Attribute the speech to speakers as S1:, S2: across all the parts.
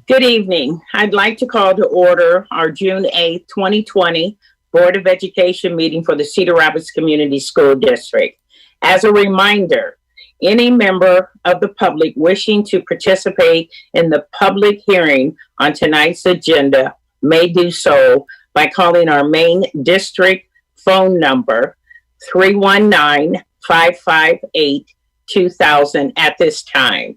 S1: Good evening. I'd like to call to order our June 8th, 2020 Board of Education meeting for the Cedar Rapids Community School District. As a reminder, any member of the public wishing to participate in the public hearing on tonight's agenda may do so by calling our main district phone number 319-558-2000 at this time.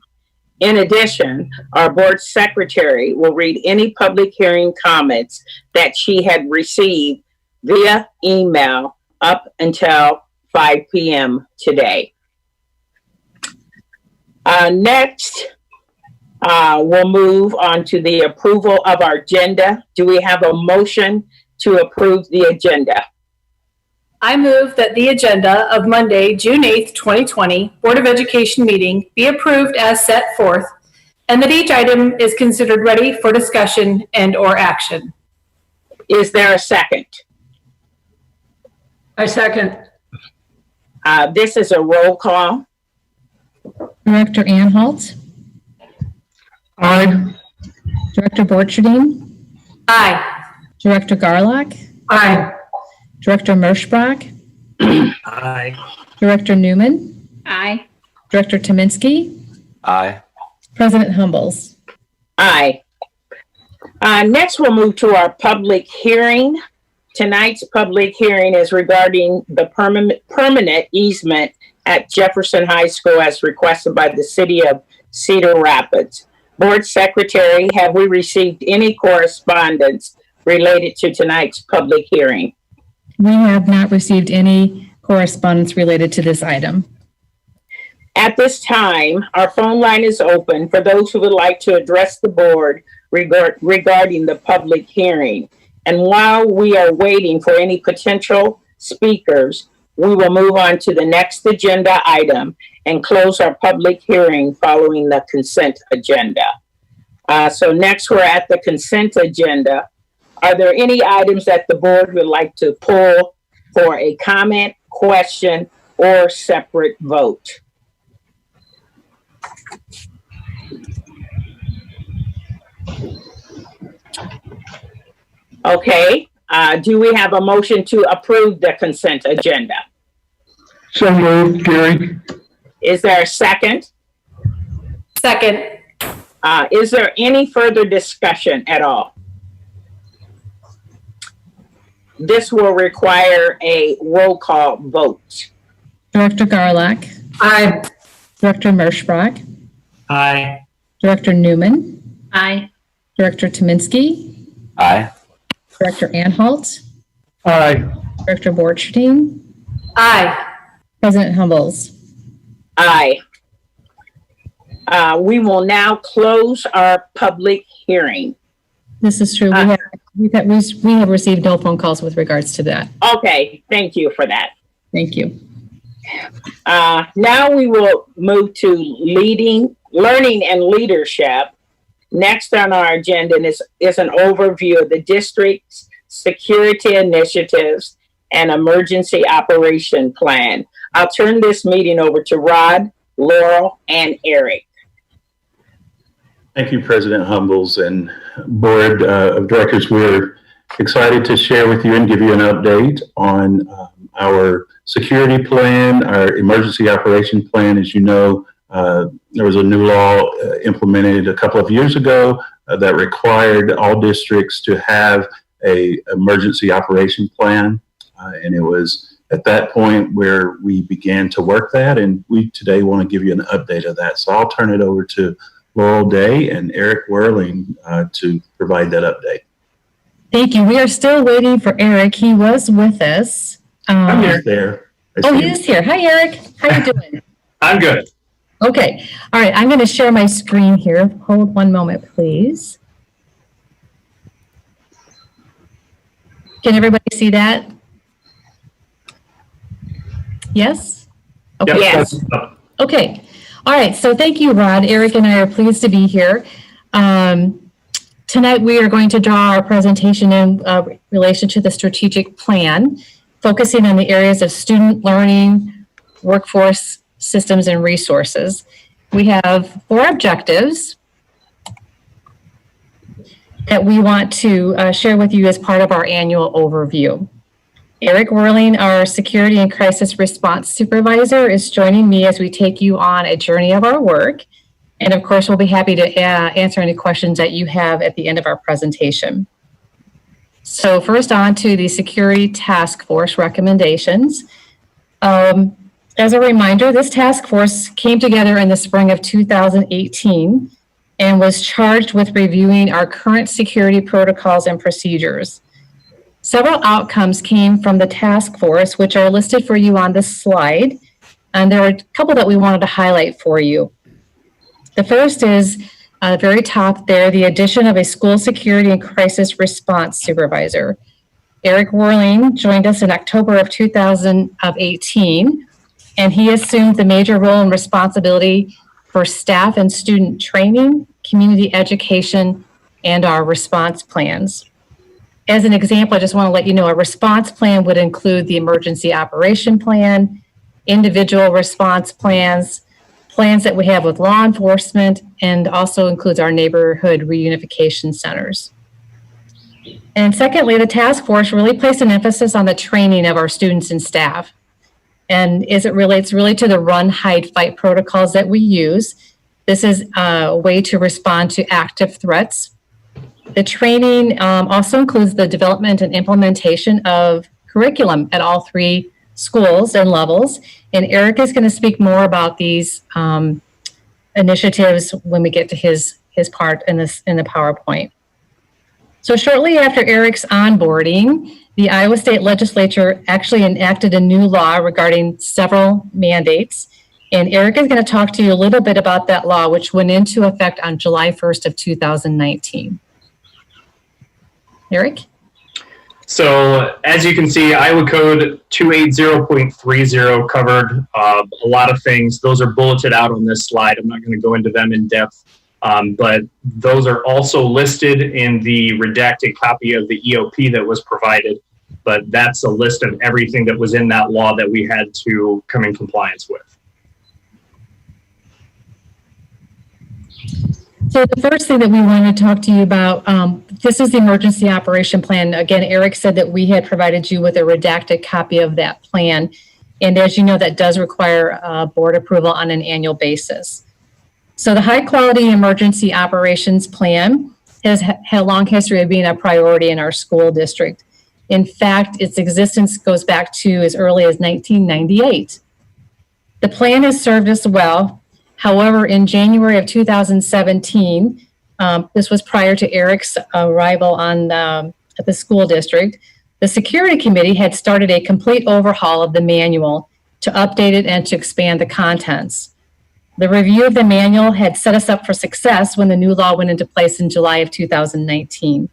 S1: In addition, our board secretary will read any public hearing comments that she had received via email up until 5 p.m. today. Next, we'll move on to the approval of our agenda. Do we have a motion to approve the agenda?
S2: I move that the agenda of Monday, June 8th, 2020 Board of Education meeting be approved as set forth, and that each item is considered ready for discussion and or action.
S1: Is there a second?
S2: I second.
S1: This is a roll call.
S3: Director Anhalt.
S4: Aye.
S3: Director Borcherding.
S2: Aye.
S3: Director Garlock.
S2: Aye.
S3: Director Merschbrock.
S4: Aye.
S3: Director Newman.
S5: Aye.
S3: Director Tominski.
S4: Aye.
S3: President Humbles.
S1: Aye. Next, we'll move to our public hearing. Tonight's public hearing is regarding the permanent easement at Jefferson High School as requested by the City of Cedar Rapids. Board Secretary, have we received any correspondence related to tonight's public hearing?
S3: We have not received any correspondence related to this item.
S1: At this time, our phone line is open for those who would like to address the board regarding the public hearing. And while we are waiting for any potential speakers, we will move on to the next agenda item and close our public hearing following the consent agenda. So next we're at the consent agenda. Are there any items that the board would like to pull for a comment, question, or separate vote? Okay, do we have a motion to approve the consent agenda?
S4: So moved, Gary.
S1: Is there a second?
S2: Second.
S1: Is there any further discussion at all? This will require a roll call vote.
S3: Director Garlock.
S2: Aye.
S3: Director Merschbrock.
S4: Aye.
S3: Director Newman.
S5: Aye.
S3: Director Tominski.
S4: Aye.
S3: Director Anhalt.
S4: Aye.
S3: Director Borcherding.
S2: Aye.
S3: President Humbles.
S1: Aye. We will now close our public hearing.
S3: This is true. We have received no phone calls with regards to that.
S1: Okay, thank you for that.
S3: Thank you.
S1: Now we will move to learning and leadership. Next on our agenda is an overview of the district's security initiatives and emergency operation plan. I'll turn this meeting over to Rod, Laurel, and Eric.
S6: Thank you, President Humbles and Board of Directors. We're excited to share with you and give you an update on our security plan, our emergency operation plan. As you know, there was a new law implemented a couple of years ago that required all districts to have an emergency operation plan. And it was at that point where we began to work that, and we today want to give you an update of that. So I'll turn it over to Laurel Day and Eric Whirling to provide that update.
S3: Thank you. We are still waiting for Eric. He was with us.
S6: I'm here. There.
S3: He is here. Hi, Eric. How you doing?
S4: I'm good.
S3: Okay. All right. I'm going to share my screen here. Hold one moment, please. Can everybody see that? Yes? Okay.
S1: Yes.
S3: Okay. All right. So thank you, Rod. Eric and I are pleased to be here. Tonight, we are going to draw our presentation in relation to the strategic plan, focusing on the areas of student learning, workforce systems, and resources. We have 4 objectives. that we want to share with you as part of our annual overview. Eric Whirling, our Security and Crisis Response Supervisor, is joining me as we take you on a journey of our work. And of course, we'll be happy to answer any questions that you have at the end of our presentation. So first on to the Security Task Force recommendations. As a reminder, this task force came together in the spring of 2018 and was charged with reviewing our current security protocols and procedures. Several outcomes came from the task force, which are listed for you on this slide, and there are a couple that we wanted to highlight for you. The first is at the very top there, the addition of a school security and crisis response supervisor. Eric Whirling joined us in October of 2018, and he assumed the major role and responsibility for staff and student training, community education, and our response plans. As an example, I just want to let you know a response plan would include the emergency operation plan, individual response plans, plans that we have with law enforcement, and also includes our neighborhood reunification centers. And secondly, the task force really placed an emphasis on the training of our students and staff. And as it relates really to the run, hide, fight protocols that we use, this is a way to respond to active threats. The training also includes the development and implementation of curriculum at all three schools and levels. And Eric is going to speak more about these initiatives when we get to his part in the PowerPoint. So shortly after Eric's onboarding, the Iowa State Legislature actually enacted a new law regarding several mandates. And Eric is going to talk to you a little bit about that law, which went into effect on July 1st of 2019. Eric?
S4: So as you can see, Iowa Code 280.30 covered a lot of things. Those are bulleted out on this slide. I'm not going to go into them in depth, but those are also listed in the redacted copy of the EOP that was provided. But that's a list of everything that was in that law that we had to come in compliance with.
S3: So the first thing that we want to talk to you about, this is the emergency operation plan. Again, Eric said that we had provided you with a redacted copy of that plan. And as you know, that does require board approval on an annual basis. So the high quality emergency operations plan has had a long history of being a priority in our school district. In fact, its existence goes back to as early as 1998. The plan has served us well. However, in January of 2017, this was prior to Eric's arrival at the school district, the security committee had started a complete overhaul of the manual to update it and to expand the contents. The review of the manual had set us up for success when the new law went into place in July of 2019.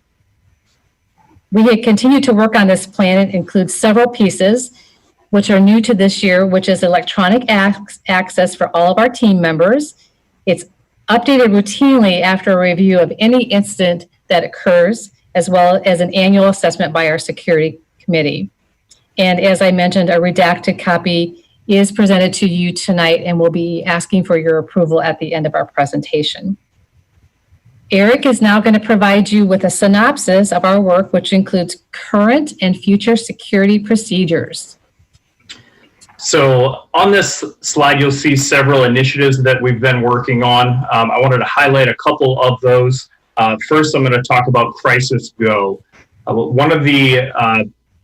S3: We had continued to work on this plan. It includes several pieces, which are new to this year, which is electronic access for all of our team members. It's updated routinely after a review of any incident that occurs, as well as an annual assessment by our security committee. And as I mentioned, a redacted copy is presented to you tonight, and we'll be asking for your approval at the end of our presentation. Eric is now going to provide you with a synopsis of our work, which includes current and future security procedures.
S4: So on this slide, you'll see several initiatives that we've been working on. I wanted to highlight a couple of those. First, I'm going to talk about Crisis Go. One of the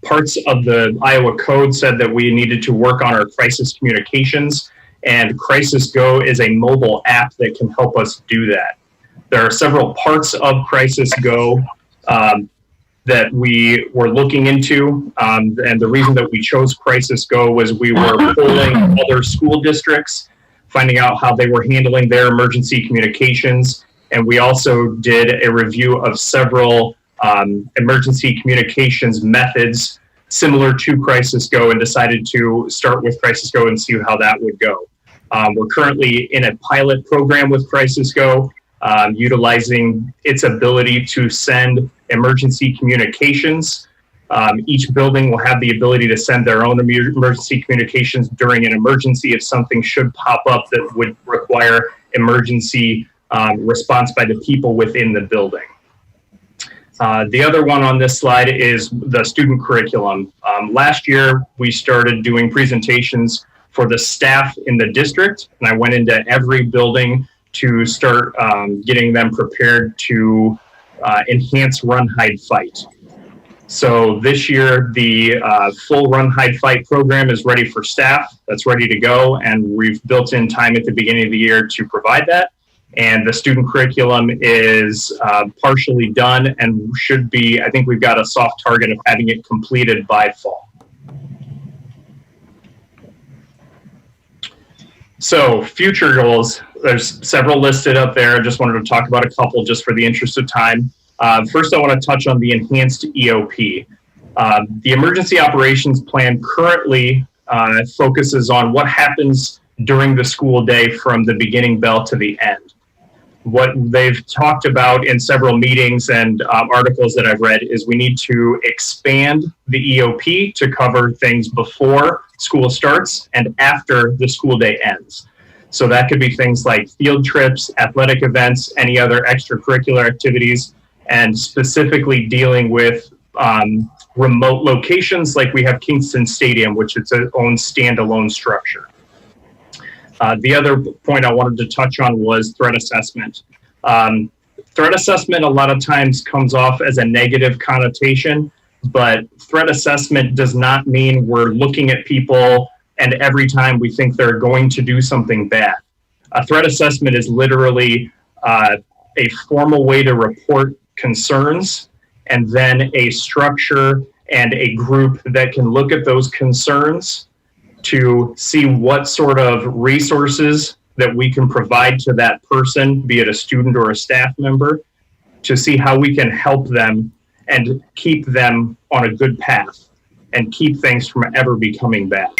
S4: parts of the Iowa Code said that we needed to work on our crisis communications, and Crisis Go is a mobile app that can help us do that. There are several parts of Crisis Go that we were looking into, and the reason that we chose Crisis Go was we were polling other school districts, finding out how they were handling their emergency communications, and we also did a review of several emergency communications methods similar to Crisis Go and decided to start with Crisis Go and see how that would go. We're currently in a pilot program with Crisis Go, utilizing its ability to send emergency communications. Each building will have the ability to send their own emergency communications during an emergency if something should pop up that would require emergency response by the people within the building. The other one on this slide is the student curriculum. Last year, we started doing presentations for the staff in the district, and I went into every building to start getting them prepared to enhance run, hide, fight. So this year, the full run, hide, fight program is ready for staff. That's ready to go, and we've built in time at the beginning of the year to provide that. And the student curriculum is partially done and should be, I think we've got a soft target of having it completed by fall. So future goals, there's several listed up there. I just wanted to talk about a couple just for the interest of time. First, I want to touch on the enhanced EOP. The emergency operations plan currently focuses on what happens during the school day from the beginning bell to the end. What they've talked about in several meetings and articles that I've read is we need to expand the EOP to cover things before school starts and after the school day ends. So that could be things like field trips, athletic events, any other extracurricular activities, and specifically dealing with remote locations like we have Kingston Stadium, which is its own standalone structure. The other point I wanted to touch on was threat assessment. Threat assessment a lot of times comes off as a negative connotation, but threat assessment does not mean we're looking at people and every time we think they're going to do something bad. A threat assessment is literally a formal way to report concerns and then a structure and a group that can look at those concerns to see what sort of resources that we can provide to that person, be it a student or a staff member, to see how we can help them and keep them on a good path and keep things from ever becoming bad.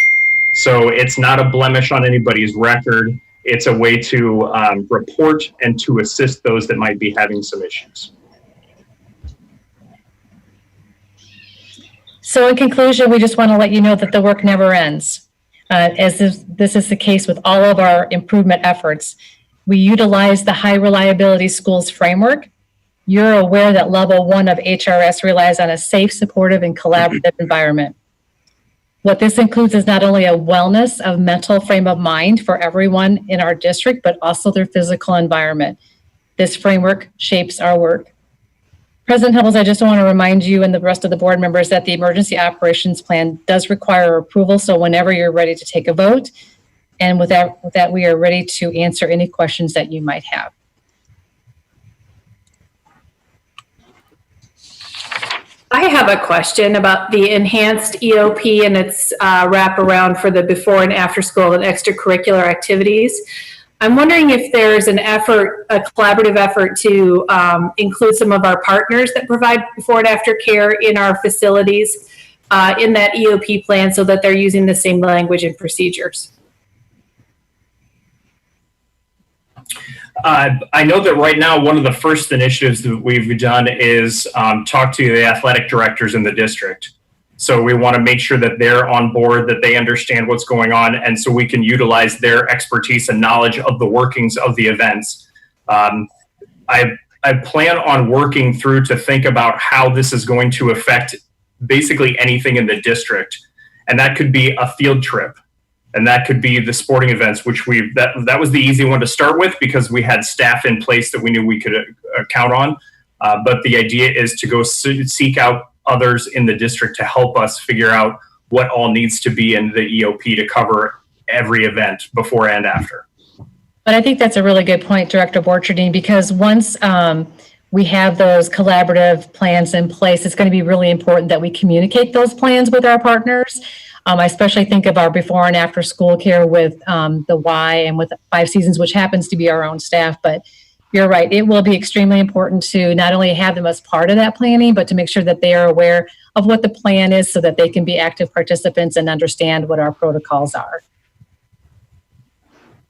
S4: So it's not a blemish on anybody's record. It's a way to report and to assist those that might be having some issues.
S3: So in conclusion, we just want to let you know that the work never ends. As this is the case with all of our improvement efforts. We utilize the high reliability schools framework. You're aware that level 1 of HRS relies on a safe, supportive, and collaborative environment. What this includes is not only a wellness of mental frame of mind for everyone in our district, but also their physical environment. This framework shapes our work. President Hubbles, I just want to remind you and the rest of the board members that the emergency operations plan does require approval. So whenever you're ready to take a vote, and with that, we are ready to answer any questions that you might have.
S2: I have a question about the enhanced EOP and its wraparound for the before and after school and extracurricular activities. I'm wondering if there's an effort, a collaborative effort to include some of our partners that provide before and after care in our facilities in that EOP plan so that they're using the same language and procedures.
S4: I know that right now, one of the first initiatives that we've done is talk to the athletic directors in the district. So we want to make sure that they're on board, that they understand what's going on, and so we can utilize their expertise and knowledge of the workings of the events. I plan on working through to think about how this is going to affect basically anything in the district. And that could be a field trip. And that could be the sporting events, which that was the easy one to start with because we had staff in place that we knew we could count on. But the idea is to go seek out others in the district to help us figure out what all needs to be in the EOP to cover every event before and after.
S3: But I think that's a really good point, Director Borcherding, because once we have those collaborative plans in place, it's going to be really important that we communicate those plans with our partners. I especially think of our before and after school care with the Y and with 5 Seasons, which happens to be our own staff. But you're right, it will be extremely important to not only have them as part of that planning, but to make sure that they are aware of what the plan is so that they can be active participants and understand what our protocols are.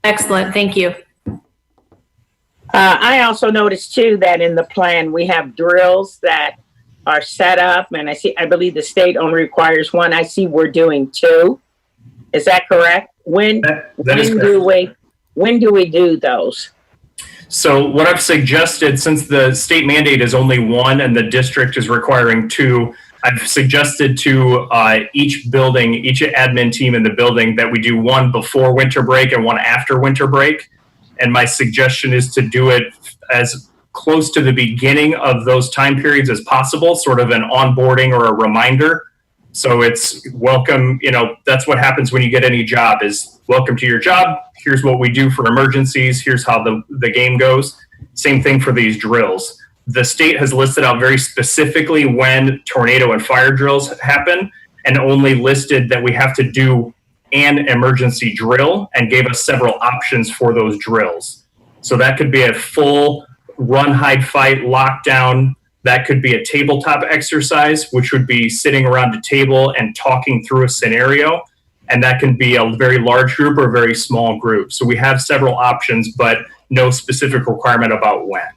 S2: Excellent, thank you.
S1: I also noticed too that in the plan we have drills that are set up, and I believe the state only requires 1. I see we're doing 2. Is that correct? When do we do those?
S4: So what I've suggested, since the state mandate is only one and the district is requiring two, I've suggested to each building, each admin team in the building, that we do one before winter break and one after winter break. And my suggestion is to do it as close to the beginning of those time periods as possible, sort of an onboarding or a reminder. So it's welcome, that's what happens when you get any job is welcome to your job. Here's what we do for emergencies. Here's how the game goes. Same thing for these drills. The state has listed out very specifically when tornado and fire drills happen, and only listed that we have to do an emergency drill and gave us several options for those drills. So that could be a full run, hide, fight, lockdown. That could be a tabletop exercise, which would be sitting around a table and talking through a scenario. And that can be a very large group or a very small group. So we have several options, but no specific requirement about when.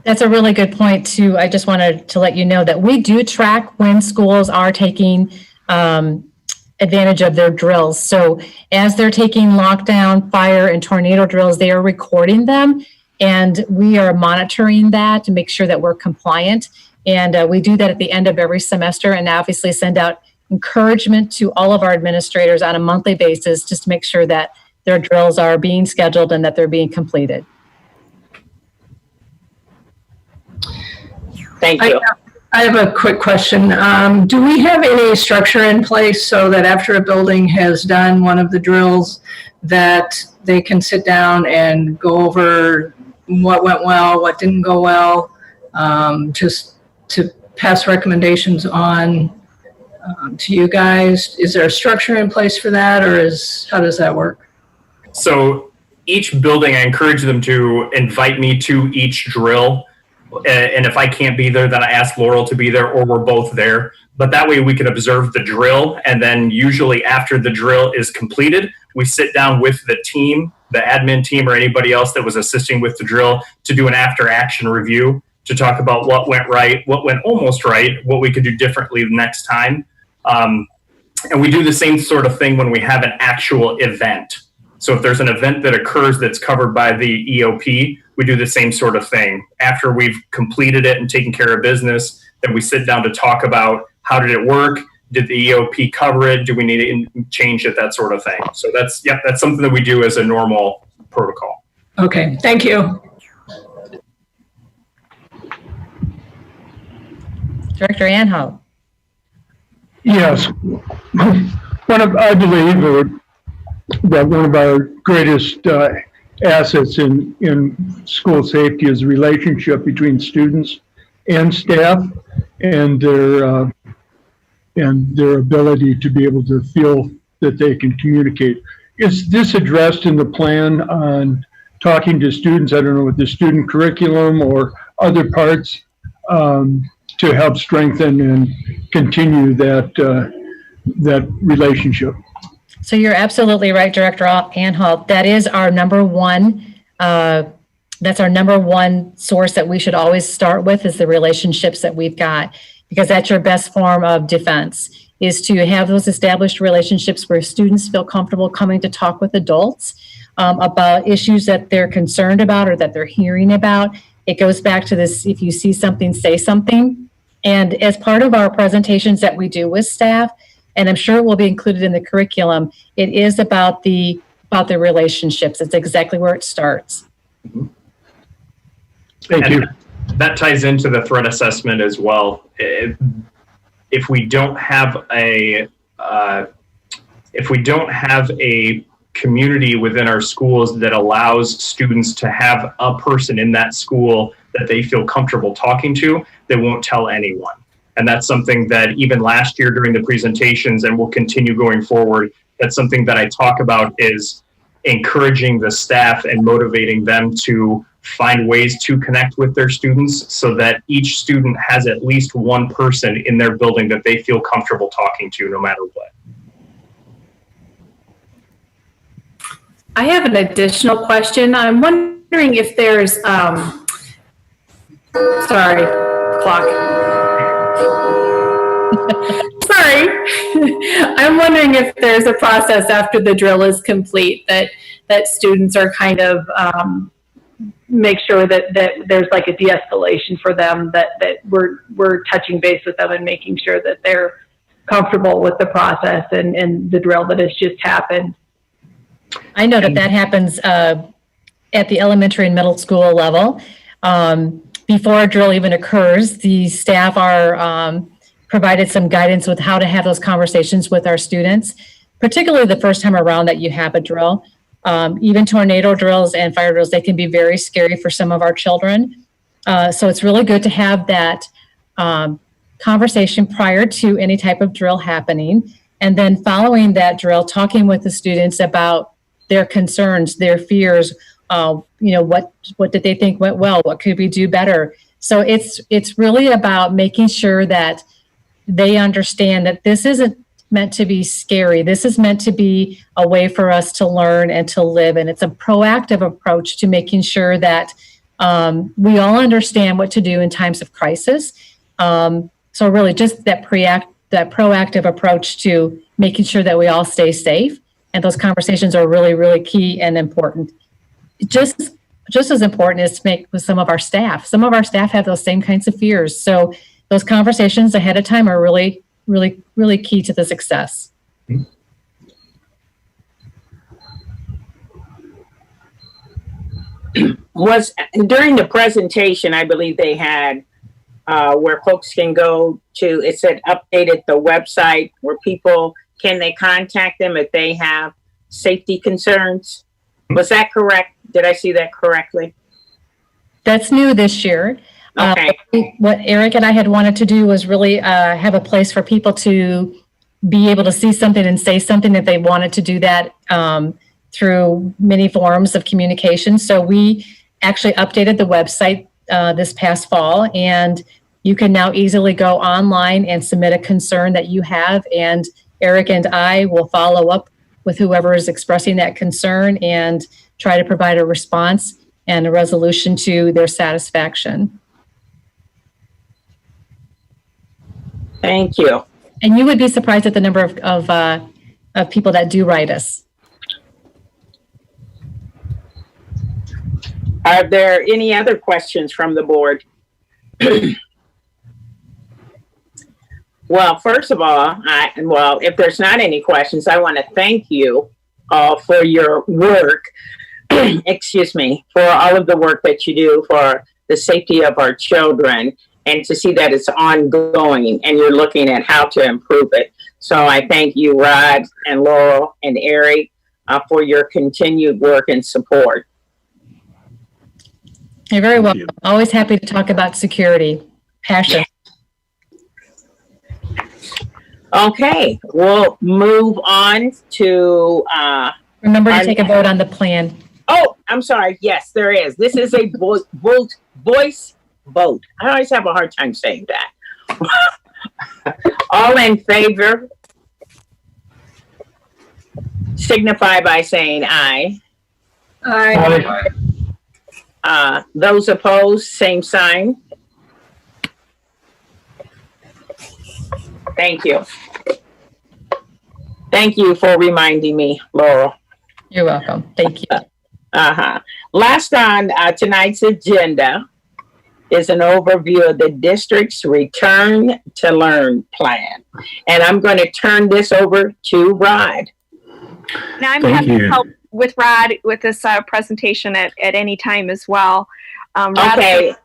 S3: That's a really good point too. I just wanted to let you know that we do track when schools are taking advantage of their drills. So as they're taking lockdown, fire, and tornado drills, they are recording them, and we are monitoring that to make sure that we're compliant. And we do that at the end of every semester, and obviously send out encouragement to all of our administrators on a monthly basis just to make sure that their drills are being scheduled and that they're being completed.
S1: Thank you.
S5: I have a quick question. Do we have any structure in place so that after a building has done one of the drills that they can sit down and go over what went well, what didn't go well, just to pass recommendations on to you guys? Is there a structure in place for that, or how does that work?
S4: So each building, I encourage them to invite me to each drill. And if I can't be there, then I ask Laurel to be there, or we're both there. But that way we can observe the drill. And then usually after the drill is completed, we sit down with the team, the admin team, or anybody else that was assisting with the drill, to do an after action review, to talk about what went right, what went almost right, what we could do differently the next time. And we do the same sort of thing when we have an actual event. So if there's an event that occurs that's covered by the EOP, we do the same sort of thing. After we've completed it and taken care of business, then we sit down to talk about how did it work? Did the EOP cover it? Do we need to change it? That sort of thing. So that's something that we do as a normal protocol.
S5: Okay, thank you.
S3: Director Anhalt.
S7: Yes. I believe that one of our greatest assets in school safety is the relationship between students and staff, and their ability to be able to feel that they can communicate. Is this addressed in the plan on talking to students, I don't know, with the student curriculum or other parts, to help strengthen and continue that relationship?
S3: So you're absolutely right, Director Anhalt. That is our number one. That's our number one source that we should always start with, is the relationships that we've got, because that's your best form of defense, is to have those established relationships where students feel comfortable coming to talk with adults about issues that they're concerned about or that they're hearing about. It goes back to this: if you see something, say something. And as part of our presentations that we do with staff, and I'm sure it will be included in the curriculum, it is about the relationships. It's exactly where it starts.
S7: Thank you.
S4: That ties into the threat assessment as well. If we don't have a community within our schools that allows students to have a person in that school that they feel comfortable talking to, they won't tell anyone. And that's something that even last year during the presentations, and will continue going forward, that's something that I talk about, is encouraging the staff and motivating them to find ways to connect with their students, so that each student has at least one person in their building that they feel comfortable talking to, no matter what.
S2: I have an additional question. I'm wondering if there's, sorry, clock. Sorry. I'm wondering if there's a process after the drill is complete that students are kind of make sure that there's like a de-escalation for them, that we're touching base with them and making sure that they're comfortable with the process and the drill that has just happened.
S3: I know that happens at the elementary and middle school level. Before a drill even occurs, the staff are provided some guidance with how to have those conversations with our students, particularly the first time around that you have a drill. Even tornado drills and fire drills, they can be very scary for some of our children. So it's really good to have that conversation prior to any type of drill happening. And then following that drill, talking with the students about their concerns, their fears, what did they think went well? What could we do better? So it's really about making sure that they understand that this isn't meant to be scary. This is meant to be a way for us to learn and to live. And it's a proactive approach to making sure that we all understand what to do in times of crisis. So really just that proactive approach to making sure that we all stay safe. And those conversations are really, really key and important. Just as important is to make with some of our staff. Some of our staff have those same kinds of fears. So those conversations ahead of time are really, really, really key to the success.
S1: Was during the presentation, I believe they had where folks can go to, it said updated the website where people, can they contact them if they have safety concerns? Was that correct? Did I see that correctly?
S3: That's new this year.
S1: Okay.
S3: What Eric and I had wanted to do was really have a place for people to be able to see something and say something if they wanted to do that through many forms of communication. So we actually updated the website this past fall, and you can now easily go online and submit a concern that you have, and Eric and I will follow up with whoever is expressing that concern and try to provide a response and a resolution to their satisfaction.
S1: Thank you.
S3: And you would be surprised at the number of people that do write us.
S1: Are there any other questions from the board? Well, first of all, if there's not any questions, I want to thank you for your work, excuse me, for all of the work that you do for the safety of our children, and to see that it's ongoing and you're looking at how to improve it. So I thank you, Rod and Laurel and Eric, for your continued work and support.
S3: You're very welcome. Always happy to talk about security. Passion.
S1: Okay, we'll move on to...
S3: Remember to take a vote on the plan.
S1: Oh, I'm sorry. Yes, there is. This is a voice vote. I always have a hard time saying that. All in favor, signify by saying aye.
S5: Aye.
S1: Those opposed, same sign. Thank you. Thank you for reminding me, Laurel.
S3: You're welcome. Thank you.
S1: Last on tonight's agenda is an overview of the district's Return to Learn plan. And I'm going to turn this over to Rod.
S8: Now I'm happy to help with Rod with this presentation at any time as well. Rod's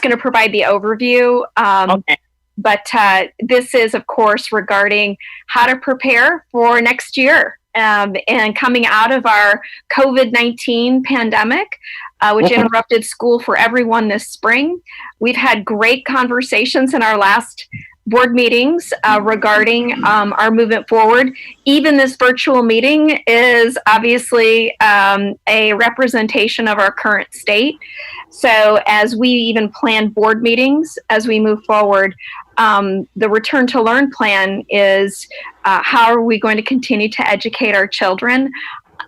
S8: going to provide the overview. Okay. But this is, of course, regarding how to prepare for next year and coming out of our COVID-19 pandemic, which interrupted school for everyone this spring. We've had great conversations in our last board meetings regarding our movement forward. Even this virtual meeting is obviously a representation of our current state. So as we even plan board meetings as we move forward, the Return to Learn plan is how are we going to continue to educate our children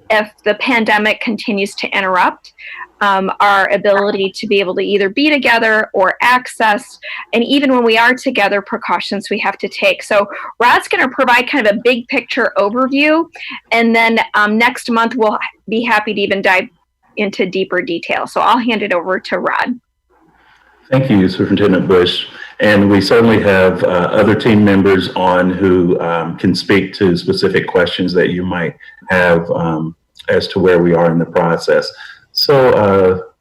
S8: if the pandemic continues to interrupt our ability to be able to either be together or access, and even when we are together, precautions we have to take. So Rod's going to provide kind of a big picture overview, and then next month we'll be happy to even dive into deeper detail. So I'll hand it over to Rod.
S6: Thank you, Superintendent Bush. And we certainly have other team members on who can speak to specific questions that you might have as to where we are in the process. So,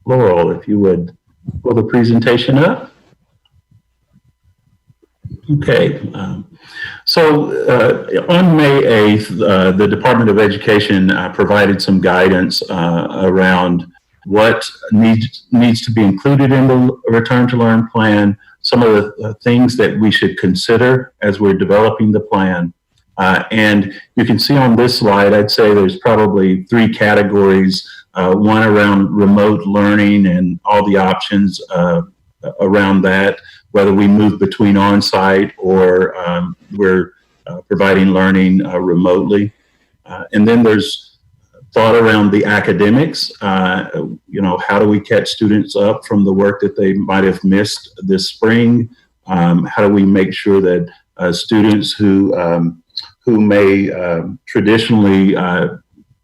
S6: Laurel, if you would pull the presentation up. Okay. So on May 8th, the Department of Education provided some guidance around what needs to be included in the Return to Learn plan, some of the things that we should consider as we're developing the plan. And you can see on this slide, I'd say there's probably 3 categories, one around remote learning and all the options around that, whether we move between on-site or we're providing learning remotely. And then there's thought around the academics. How do we catch students up from the work that they might have missed this spring? How do we make sure that students who may traditionally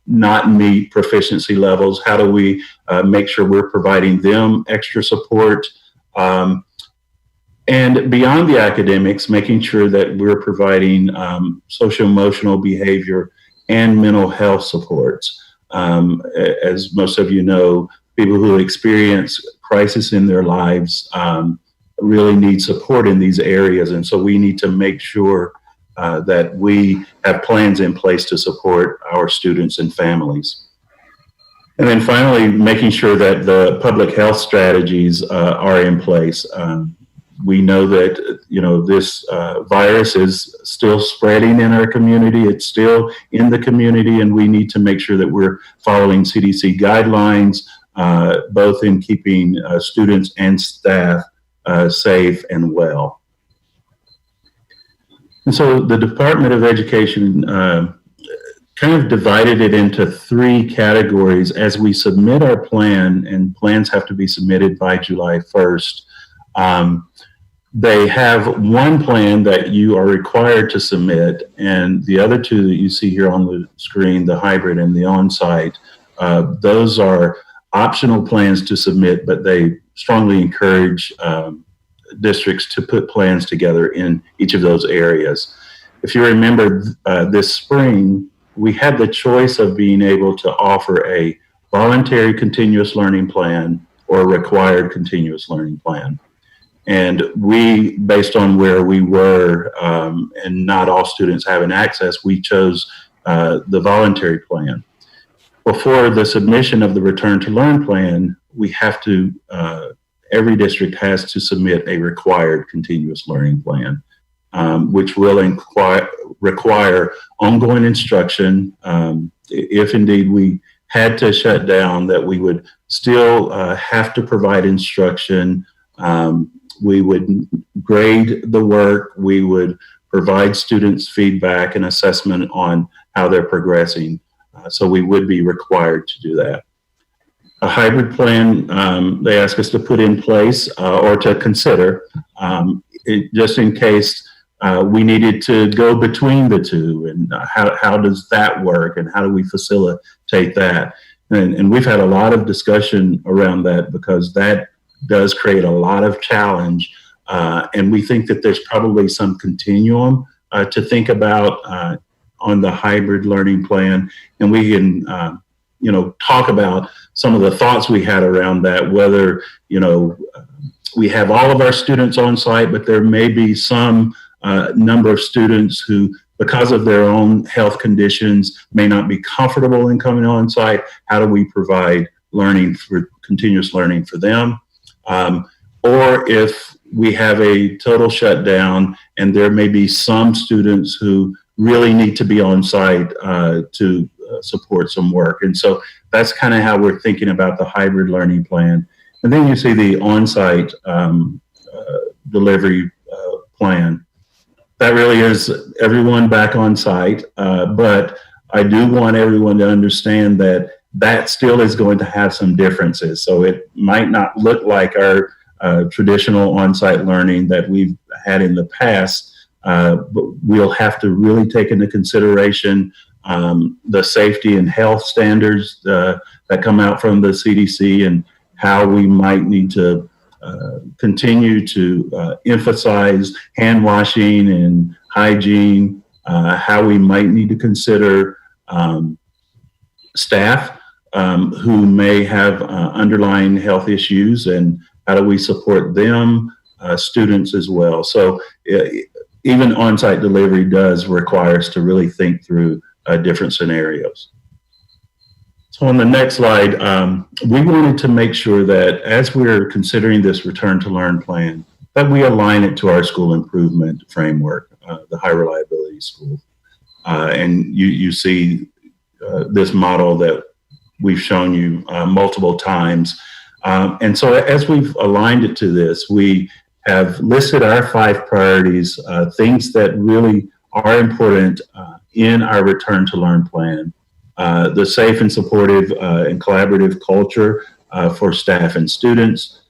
S6: not meet proficiency levels, how do we make sure we're providing them extra support? And beyond the academics, making sure that we're providing social-emotional behavior and mental health supports. As most of you know, people who experience crisis in their lives really need support in these areas. And so we need to make sure that we have plans in place to support our students and families. And then finally, making sure that the public health strategies are in place. We know that, this virus is still spreading in our community. It's still in the community, and we need to make sure that we're following CDC guidelines, both in keeping students and staff safe and well. And so the Department of Education kind of divided it into 3 categories as we submit our plan, and plans have to be submitted by July 1st. They have one plan that you are required to submit, and the other 2 that you see here on the screen, the hybrid and the on-site, those are optional plans to submit, but they strongly encourage districts to put plans together in each of those areas. If you remember this spring, we had the choice of being able to offer a voluntary continuous learning plan or a required continuous learning plan. And we, based on where we were and not all students having access, we chose the voluntary plan. Before the submission of the Return to Learn plan, we have to, every district has to submit a required continuous learning plan, which will require ongoing instruction. If indeed we had to shut down, that we would still have to provide instruction. We would grade the work. We would provide students feedback and assessment on how they're progressing. So we would be required to do that. A hybrid plan, they ask us to put in place or to consider, just in case we needed to go between the 2, and how does that work, and how do we facilitate that? And we've had a lot of discussion around that, because that does create a lot of challenge, and we think that there's probably some continuum to think about on the hybrid learning plan, and we can talk about some of the thoughts we had around that, whether we have all of our students on site, but there may be some number of students who, because of their own health conditions, may not be comfortable in coming on site. How do we provide continuous learning for them? Or if we have a total shutdown and there may be some students who really need to be on site to support some work. And so that's kind of how we're thinking about the hybrid learning plan. And then you see the on-site delivery plan. That really is everyone back on site, but I do want everyone to understand that that still is going to have some differences. So it might not look like our traditional on-site learning that we've had in the past, but we'll have to really take into consideration the safety and health standards that come out from the CDC, and how we might need to continue to emphasize hand washing and hygiene, how we might need to consider staff who may have underlying health issues, and how do we support them, students as well. So even on-site delivery does require us to really think through different scenarios. So on the next slide, we wanted to make sure that as we're considering this return to learn plan, that we align it to our school improvement framework, the high reliability school. And you see this model that we've shown you multiple times. And so as we've aligned it to this, we have listed our 5 priorities, things that really are important in our return to learn plan. The safe and supportive and collaborative culture for staff and students,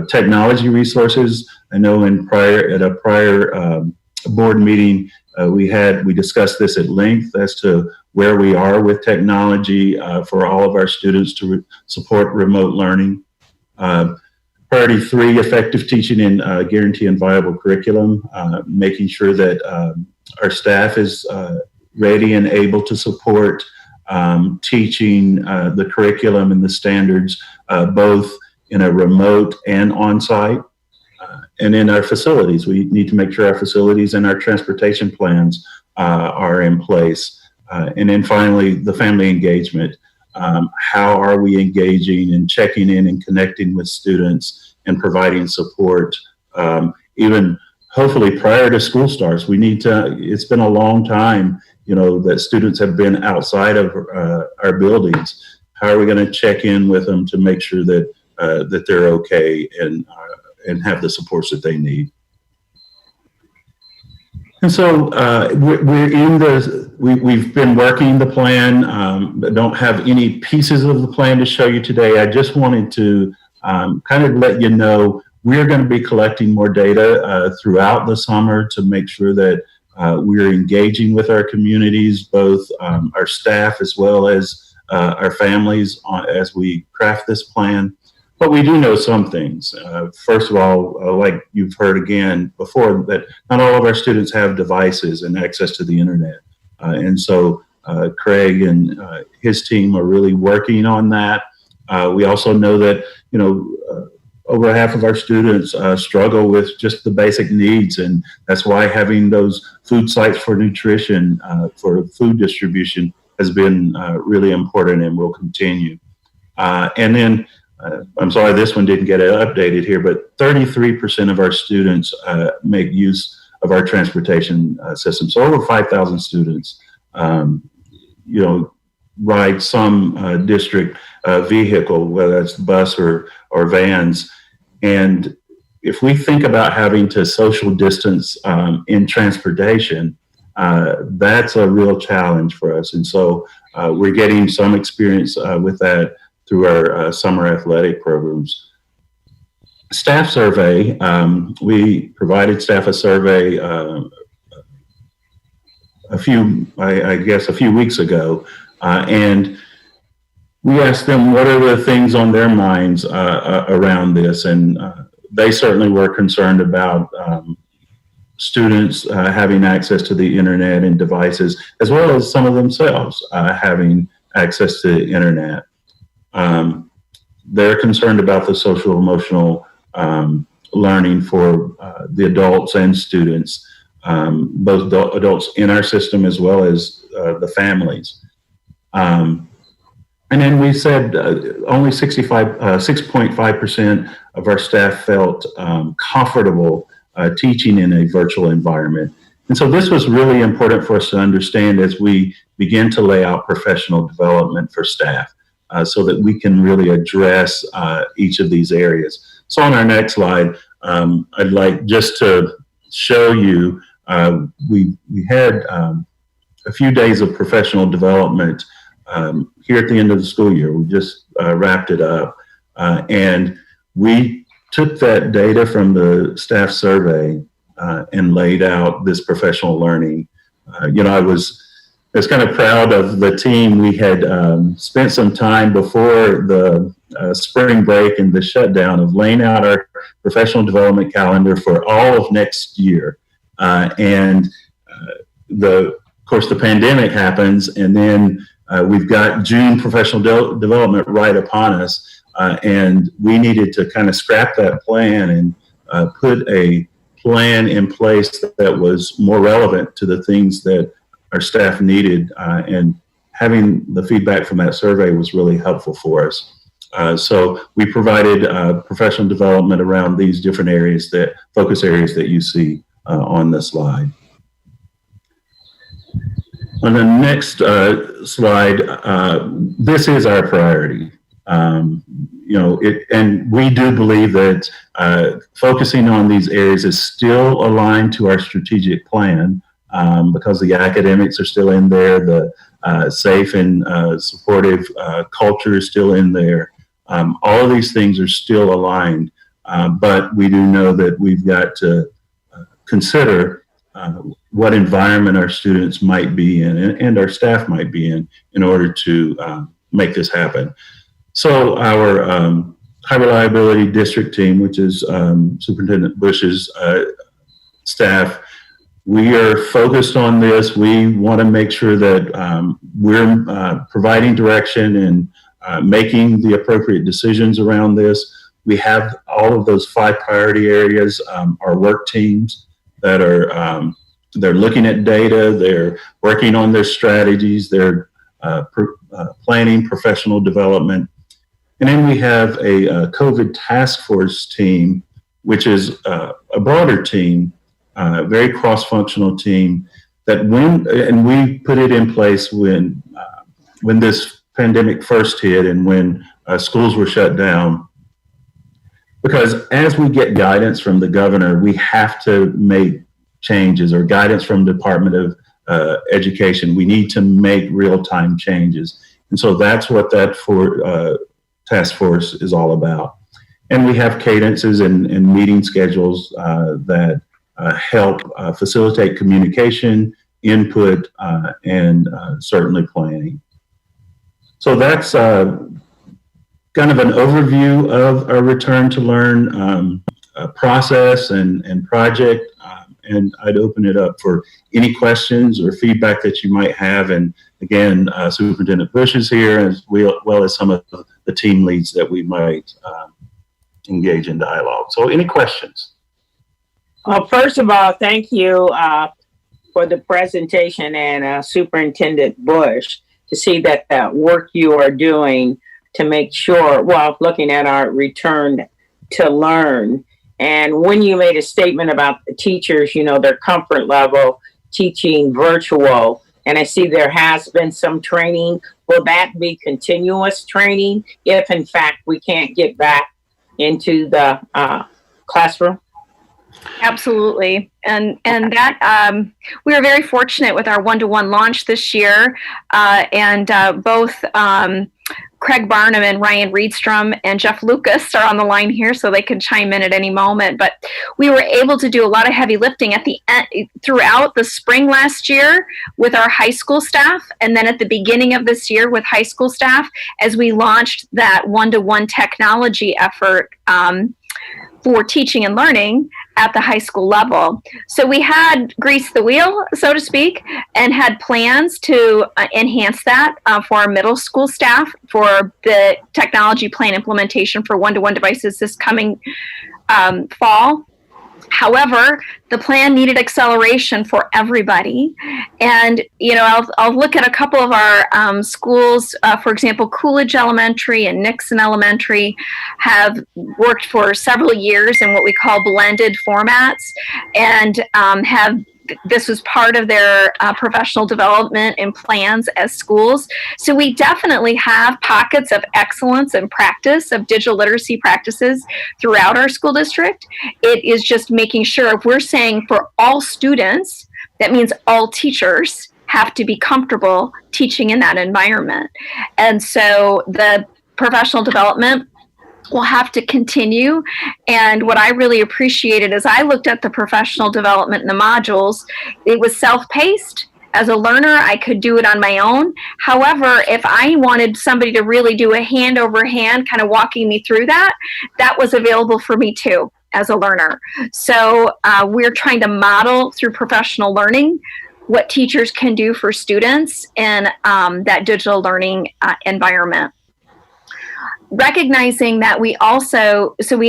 S6: technology resources. I know at a prior board meeting, we discussed this at length as to where we are with technology for all of our students to support remote learning. Priority 3, effective teaching and guarantee and viable curriculum, making sure that our staff is ready and able to support teaching the curriculum and the standards, both in a remote and on-site. And in our facilities, we need to make sure our facilities and our transportation plans are in place. And then finally, the family engagement. How are we engaging and checking in and connecting with students and providing support, even hopefully prior to school starts? We need to, it's been a long time, that students have been outside of our buildings. How are we going to check in with them to make sure that that they're okay and have the supports that they need? And so we're in we've been working the plan, but don't have any pieces of the plan to show you today. I just wanted to kind of let you know we're going to be collecting more data throughout the summer to make sure that we're engaging with our communities, both our staff as well as our families as we craft this plan. But we do know some things. First of all, like you've heard again before, that not all of our students have devices and access to the internet. And so Craig and his team are really working on that. We also know that, over half of our students struggle with just the basic needs. And that's why having those food sites for nutrition, for food distribution has been really important and will continue. And then, I'm sorry, this one didn't get updated here, but 33% of our students make use of our transportation system. So over 5,000 students, ride some district vehicle, whether it's bus or vans. And if we think about having to social distance in transportation, that's a real challenge for us. And so we're getting some experience with that through our summer athletic programs. Staff survey, we provided staff a survey a few weeks ago, and we asked them what are the things on their minds around this, and they certainly were concerned about students having access to the internet and devices, as well as some of themselves having access to the internet. They're concerned about the social emotional learning for the adults and students, both adults in our system as well as the families. And then we said only 6.5% of our staff felt comfortable teaching in a virtual environment. And so this was really important for us to understand as we begin to lay out professional development for staff. So that we can really address each of these areas. So on our next slide, I'd like just to show you, we had a few days of professional development here at the end of the school year. We just wrapped it up. And we took that data from the staff survey and laid out this professional learning. I was I was kind of proud of the team. We had spent some time before the spring break and the shutdown of laying out our professional development calendar for all of next year. Of course, the pandemic happens, and then we've got June professional development right upon us, and we needed to kind of scrap that plan and put a plan in place that was more relevant to the things that our staff needed, and having the feedback from that survey was really helpful for us. So we provided professional development around these different areas, focus areas that you see on the slide. On the next slide, this is our priority. And we do believe that focusing on these areas is still aligned to our strategic plan, because the academics are still in there, the safe and supportive culture is still in there. All of these things are still aligned, but we do know that we've got to consider what environment our students might be in and our staff might be in order to make this happen. So our high reliability district team, which is Superintendent Bush's staff, we are focused on this. We want to make sure that we're providing direction and making the appropriate decisions around this. We have all of those 5 priority areas. Our work teams that are they're looking at data, they're working on their strategies, they're planning professional development. And then we have a COVID task force team, which is a broader team, very cross-functional team that and we put it in place when this pandemic first hit and when schools were shut down. Because as we get guidance from the governor, we have to make changes, or guidance from Department of Education. We need to make real-time changes. And so that's what that task force is all about. And we have cadences and meeting schedules that help facilitate communication, input, and certainly planning. So that's kind of an overview of our Return to Learn process and project. And I'd open it up for any questions or feedback that you might have. And again, Superintendent Bush is here, as well as some of the team leads that we might engage in dialogue. So any questions?
S1: Well, first of all, thank you for the presentation, and Superintendent Bush, to see that the work you are doing to make sure, well, looking at our Return to Learn. And when you made a statement about the teachers, their comfort level teaching virtual, and I see there has been some training. Will that be continuous training if, in fact, we can't get back into the classroom?
S8: Absolutely. And that we were very fortunate with our one-to-one launch this year, and both Craig Barnum and Ryan Reedstrom and Jeff Lucas are on the line here, so they can chime in at any moment. But we were able to do a lot of heavy lifting at the end, throughout the spring last year with our high school staff, and then at the beginning of this year with high school staff, as we launched that one-to-one technology effort for teaching and learning at the high school level. So we had greased the wheel, so to speak, and had plans to enhance that for our middle school staff for the technology plan implementation for one-to-one devices this coming fall. However, the plan needed acceleration for everybody. And, I'll look at a couple of our schools. For example, Coolidge Elementary and Nixon Elementary have worked for several years in what we call blended formats, and this was part of their professional development and plans as schools. So we definitely have pockets of excellence and practice of digital literacy practices throughout our school district. It is just making sure, if we're saying for all students, that means all teachers have to be comfortable teaching in that environment. And so the professional development will have to continue. And what I really appreciated as I looked at the professional development in the modules, it was self-paced As a learner, I could do it on my own. However, if I wanted somebody to really do a hand over hand, kind of walking me through that, that was available for me too as a learner. So we're trying to model through professional learning what teachers can do for students in that digital learning environment. Recognizing that we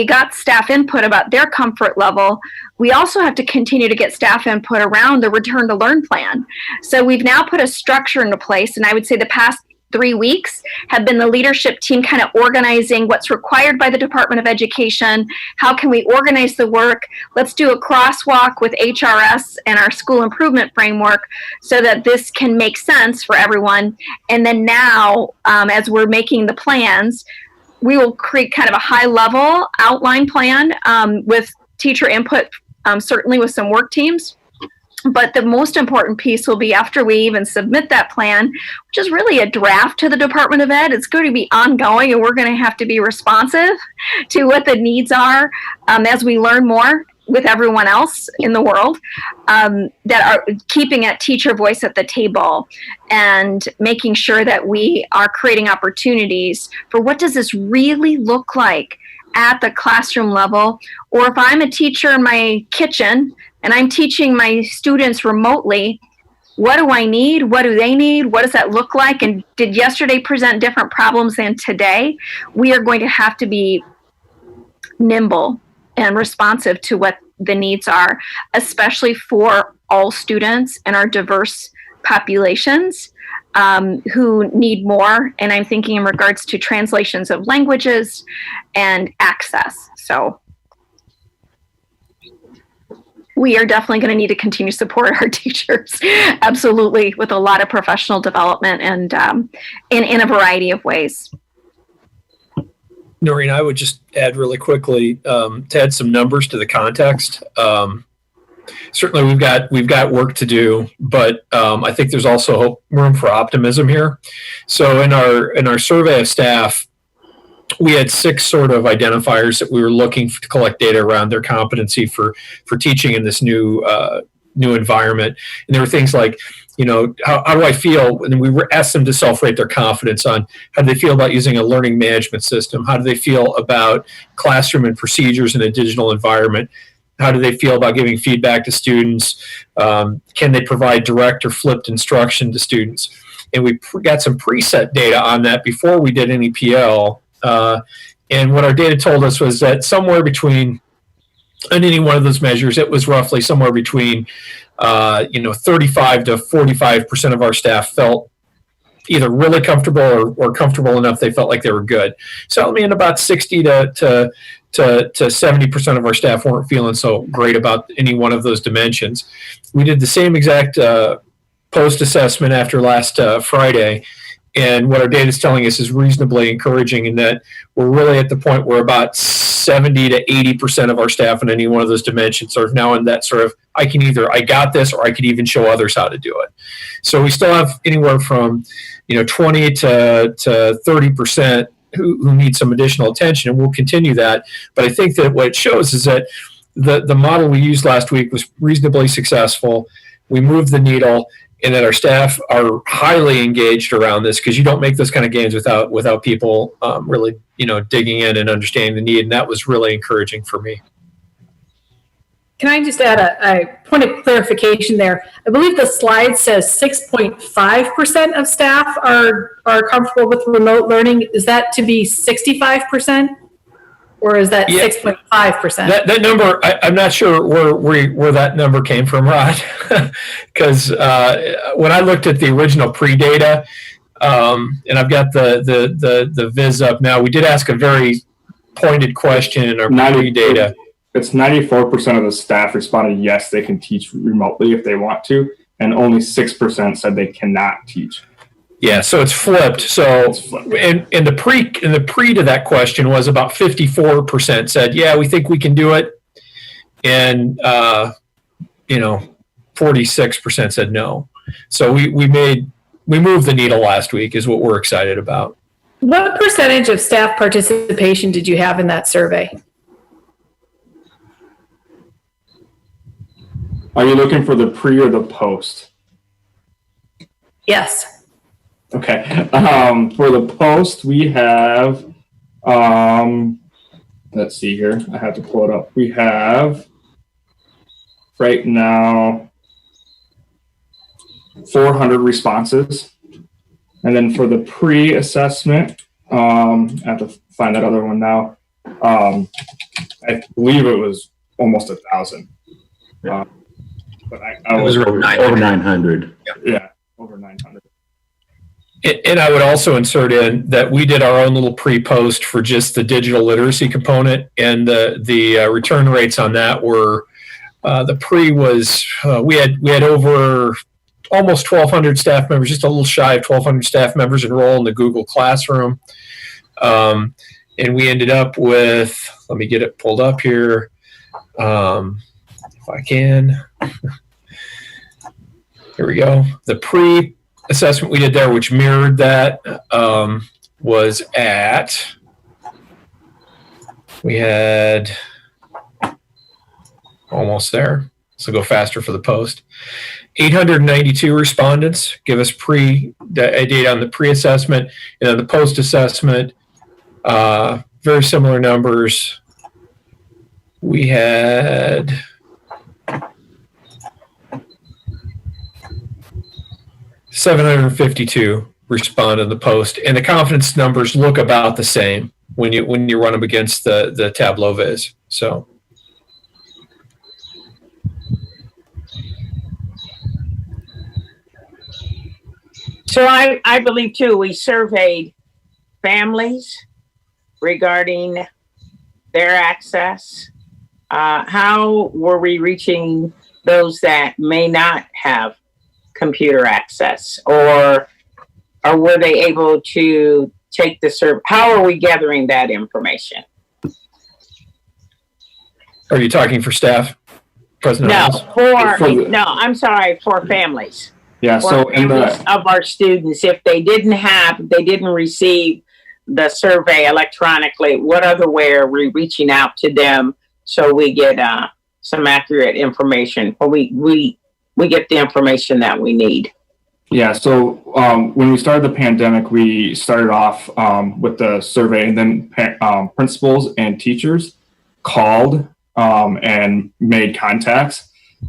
S8: got staff input about their comfort level. We also have to continue to get staff input around the return to learn plan. So we've now put a structure into place, and I would say the past 3 weeks have been the leadership team kind of organizing what's required by the Department of Education. How can we organize the work? Let's do a crosswalk with HRS and our school improvement framework so that this can make sense for everyone. And then now, as we're making the plans, we will create kind of a high level outline plan with teacher input, certainly with some work teams. But the most important piece will be after we even submit that plan, which is really a draft to the Department of Ed. It's going to be ongoing, and we're going to have to be responsive to what the needs are as we learn more with everyone else in the world, that are keeping a teacher voice at the table and making sure that we are creating opportunities for what does this really look like at the classroom level. Or if I'm a teacher in my kitchen and I'm teaching my students remotely, what do I need? What do they need? What does that look like? And did yesterday present different problems than today? We are going to have to be nimble and responsive to what the needs are, especially for all students and our diverse populations who need more. And I'm thinking in regards to translations of languages and access. So we are definitely going to need to continue to support our teachers, absolutely, with a lot of professional development and in a variety of ways.
S9: Noreen, I would just add really quickly to add some numbers to the context. Certainly, we've got work to do, but I think there's also room for optimism here. So in our survey of staff, we had 6 sort of identifiers that we were looking to collect data around their competency for teaching in this new environment. And there were things like, how do I feel? And we asked them to self-rate their confidence on how do they feel about using a learning management system? How do they feel about classroom and procedures in a digital environment? How do they feel about giving feedback to students? Can they provide direct or flipped instruction to students? And we got some preset data on that before we did any PL. And what our data told us was that somewhere between, on any one of those measures, it was roughly somewhere between 35 to 45% of our staff felt either really comfortable or comfortable enough they felt like they were good. So I mean, about 60 to 70% of our staff weren't feeling so great about any one of those dimensions. We did the same exact post-assessment after last Friday. And what our data is telling us is reasonably encouraging in that we're really at the point where about 70 to 80% of our staff in any one of those dimensions are now in that sort of, I got this, or I could even show others how to do it. So we still have anywhere from 20 to 30% who need some additional attention, and we'll continue that. But I think that what it shows is that the model we used last week was reasonably successful. We moved the needle, and that our staff are highly engaged around this, because you don't make those kind of gains without people really digging in and understanding the need, and that was really encouraging for me.
S2: Can I just add a point of clarification there? I believe the slide says 6.5% of staff are comfortable with remote learning. Is that to be 65%? Or is that 6.5%?
S9: That number, I'm not sure where that number came from, Rod, because when I looked at the original pre-data, and I've got the viz up now, we did ask a very pointed question in our pre-data.
S10: It's 94% of the staff responded yes, they can teach remotely if they want to, and only 6% said they cannot teach.
S9: Yeah, so it's flipped. So in the pre to that question was about 54% said, yeah, we think we can do it. And 46% said no. So we moved the needle last week is what we're excited about.
S2: What percentage of staff participation did you have in that survey?
S10: Are you looking for the pre or the post?
S2: Yes.
S10: Okay. For the post, we have, let's see here. I have to pull it up. We have right now 400 responses. And then for the pre-assessment, I have to find that other one now. I believe it was almost 1,000. But
S9: It was
S6: over 900.
S10: Yeah, over 900.
S9: And I would also insert in that we did our own little pre-post for just the digital literacy component, and the return rates on that were the pre was we had over almost 1,200 staff members, just a little shy of 1,200 staff members enroll in the Google Classroom, and we ended up with, let me get it pulled up here, if I can. Here we go. The pre-assessment we did there, which mirrored that, was at, we had almost there. So go faster for the post. 892 respondents give us data on the pre-assessment, and then the post-assessment, very similar numbers. We had 752 respond in the post, and the confidence numbers look about the same when you run them against the Tableau Viz. So.
S1: So I believe too, we surveyed families regarding their access. How were we reaching those that may not have computer access, or were they able to take the survey? How are we gathering that information?
S9: Are you talking for staff? President
S1: No, I'm sorry, for families.
S10: Yeah, so in the
S1: of our students, if they didn't receive the survey electronically, what other way are we reaching out to them so we get some accurate information, or we get the information that we need?
S10: Yeah, so when we started the pandemic, we started off with the survey, and then principals and teachers called and made contacts.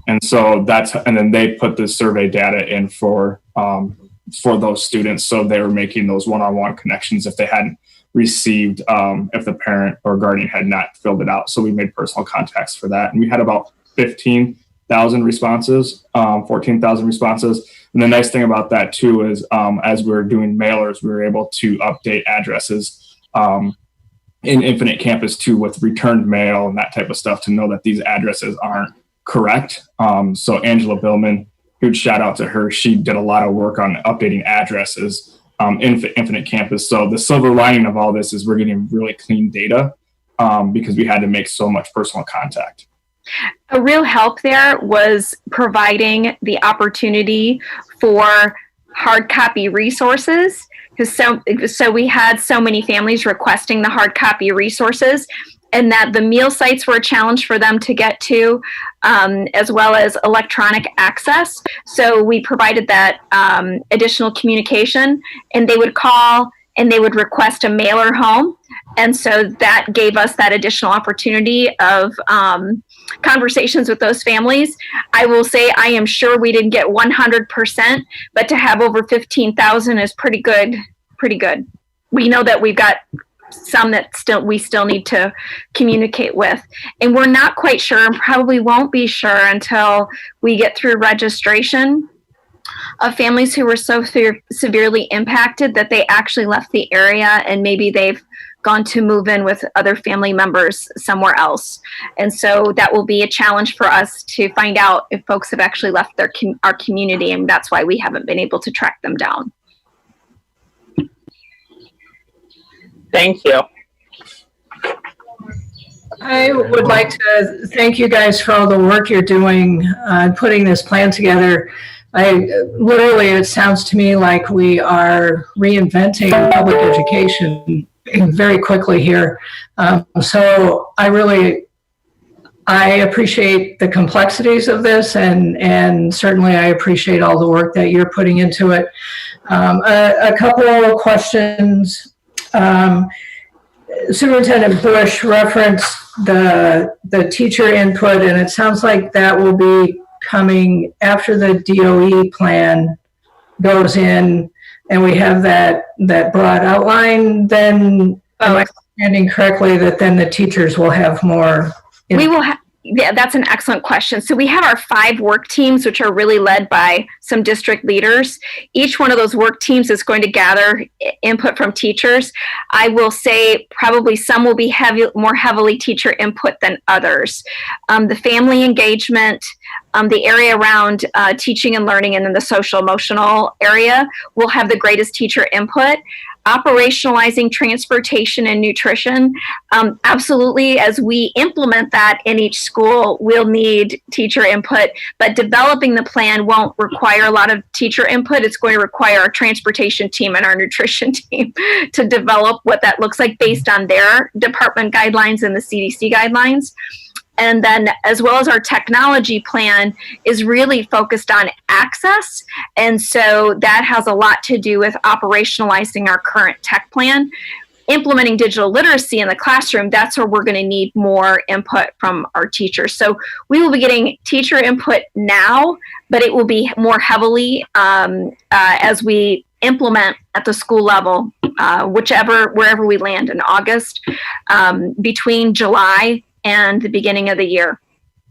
S10: And so and then they put the survey data in for those students. So they were making those one-on-one connections if they hadn't received, if the parent or guardian had not filled it out. So we made personal contacts for that. And we had about 15,000 responses, 14,000 responses. And the nice thing about that too is as we were doing mailers, we were able to update addresses in Infinite Campus too with returned mail and that type of stuff to know that these addresses aren't correct. So Angela Billman, huge shout out to her. She did a lot of work on updating addresses in Infinite Campus. So the silver lining of all this is we're getting really clean data because we had to make so much personal contact.
S8: A real help there was providing the opportunity for hard copy resources, because so we had so many families requesting the hard copy resources, and that the meal sites were a challenge for them to get to, as well as electronic access. So we provided that additional communication, and they would call and they would request a mailer home. And so that gave us that additional opportunity of conversations with those families. I will say, I am sure we didn't get 100%, but to have over 15,000 is pretty good. Pretty good. We know that we've got some that we still need to communicate with, and we're not quite sure, and probably won't be sure until we get through registration of families who were so severely impacted that they actually left the area, and maybe they've gone to move in with other family members somewhere else. And so that will be a challenge for us to find out if folks have actually left our community, and that's why we haven't been able to track them down.
S1: Thank you.
S5: I would like to thank you guys for all the work you're doing putting this plan together. Literally, it sounds to me like we are reinventing public education very quickly here. So I I appreciate the complexities of this, and certainly I appreciate all the work that you're putting into it. A couple of questions. Superintendent Bush referenced the teacher input, and it sounds like that will be coming after the DOE plan goes in, and we have that broad outline. Then, am I understanding correctly that then the teachers will have more?
S8: We will have. Yeah, that's an excellent question. So we have our 5 work teams, which are really led by some district leaders. Each one of those work teams is going to gather input from teachers. I will say probably some will be more heavily teacher input than others. The family engagement, the area around teaching and learning, and then the social emotional area will have the greatest teacher input. Operationalizing transportation and nutrition, absolutely, as we implement that in each school, we'll need teacher input, but developing the plan won't require a lot of teacher input. It's going to require our transportation team and our nutrition team to develop what that looks like based on their department guidelines and the CDC guidelines. And then, as well as our technology plan is really focused on access. And so that has a lot to do with operationalizing our current tech plan. Implementing digital literacy in the classroom, that's where we're going to need more input from our teachers. So we will be getting teacher input now, but it will be more heavily as we implement at the school level, wherever we land in August, between July and the beginning of the year.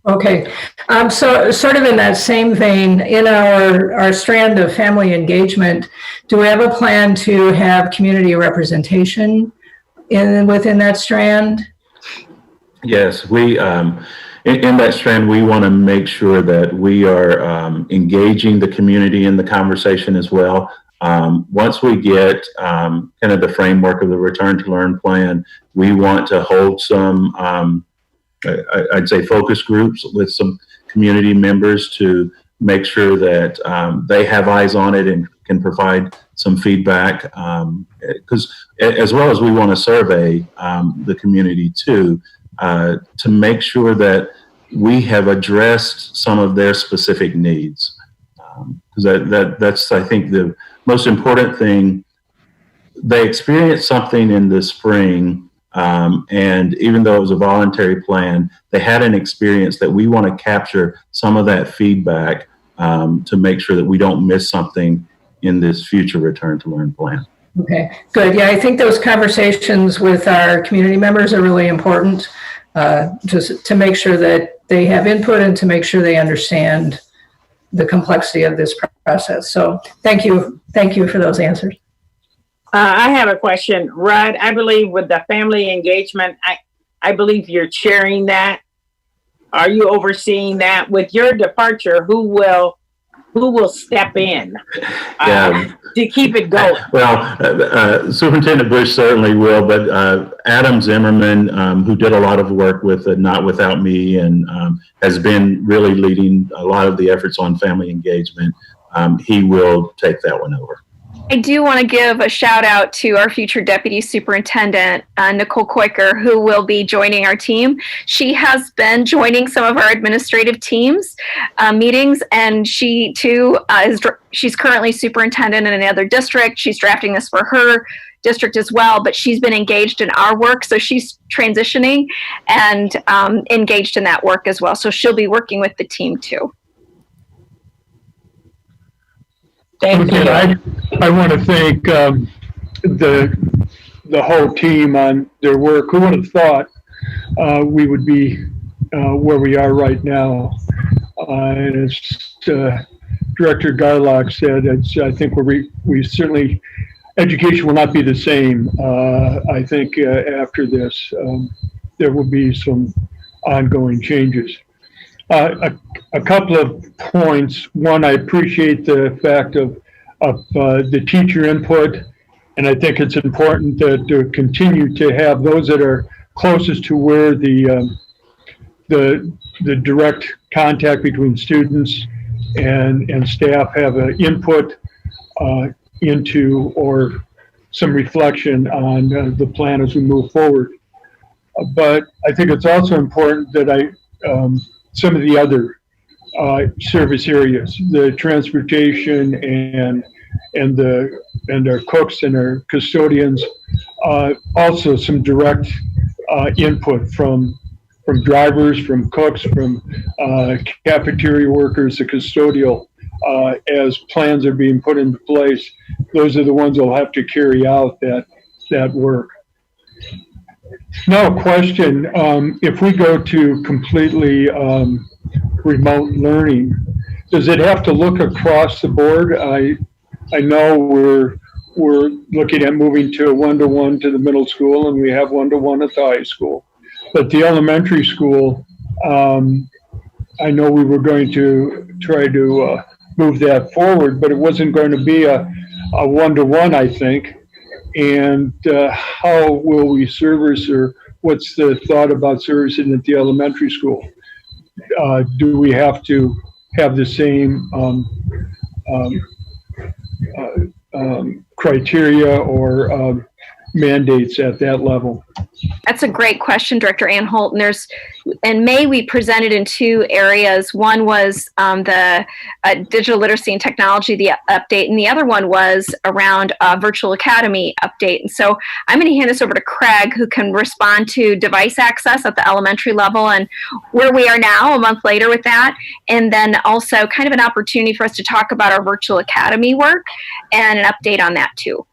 S5: Okay, so sort of in that same vein, in our strand of family engagement, do we have a plan to have community representation within that strand?
S6: Yes, we in that strand, we want to make sure that we are engaging the community in the conversation as well. Once we get kind of the framework of the Return to Learn plan, we want to hold some I'd say focus groups with some community members to make sure that they have eyes on it and can provide some feedback. Because as well as we want to survey the community too, to make sure that we have addressed some of their specific needs. Because that's, I think, the most important thing. They experienced something in the spring. And even though it was a voluntary plan, they had an experience that we want to capture some of that feedback to make sure that we don't miss something in this future Return to Learn plan.
S5: Okay, good. Yeah, I think those conversations with our community members are really important, just to make sure that they have input and to make sure they understand the complexity of this process. So thank you for those answers.
S1: I have a question, Rod. I believe with the family engagement, I believe you're chairing that. Are you overseeing that? With your departure, who will step in to keep it going?
S6: Well, Superintendent Bush certainly will, but Adam Zimmerman, who did a lot of work with Not Without Me and has been really leading a lot of the efforts on family engagement, he will take that one over.
S8: I do want to give a shout out to our future Deputy Superintendent, Nicole Koiker, who will be joining our team. She has been joining some of our administrative teams meetings, and she too she's currently superintendent in another district. She's drafting this for her district as well, but she's been engaged in our work, so she's transitioning and engaged in that work as well. So she'll be working with the team too.
S1: Thank you.
S7: I want to thank the whole team on their work. Who would have thought we would be where we are right now? And as Director Garlock said, I think we certainly, education will not be the same. I think after this, there will be some ongoing changes. A couple of points. One, I appreciate the fact of the teacher input, and I think it's important to continue to have those that are closest to where the direct contact between students and staff have an input into or some reflection on the plan as we move forward. But I think it's also important that some of the other service areas, the transportation and our cooks and our custodians. Also, some direct input from drivers, from cooks, from cafeteria workers, the custodial. As plans are being put into place, those are the ones that will have to carry out that work. Now, a question: if we go to completely remote learning, does it have to look across the board? I know we're looking at moving to a one-to-one to the middle school, and we have one-to-one at the high school. But the elementary school, I know we were going to try to move that forward, but it wasn't going to be a one-to-one, I think. And how will we service, or what's the thought about servicing at the elementary school? Do we have to have the same criteria or mandates at that level?
S8: That's a great question, Director Anholt. And in May, we presented in two areas. One was the digital literacy and technology, the update, and the other one was around virtual academy update. And so I'm going to hand this over to Craig, who can respond to device access at the elementary level and where we are now a month later with that. And then also kind of an opportunity for us to talk about our virtual academy work and an update on that too.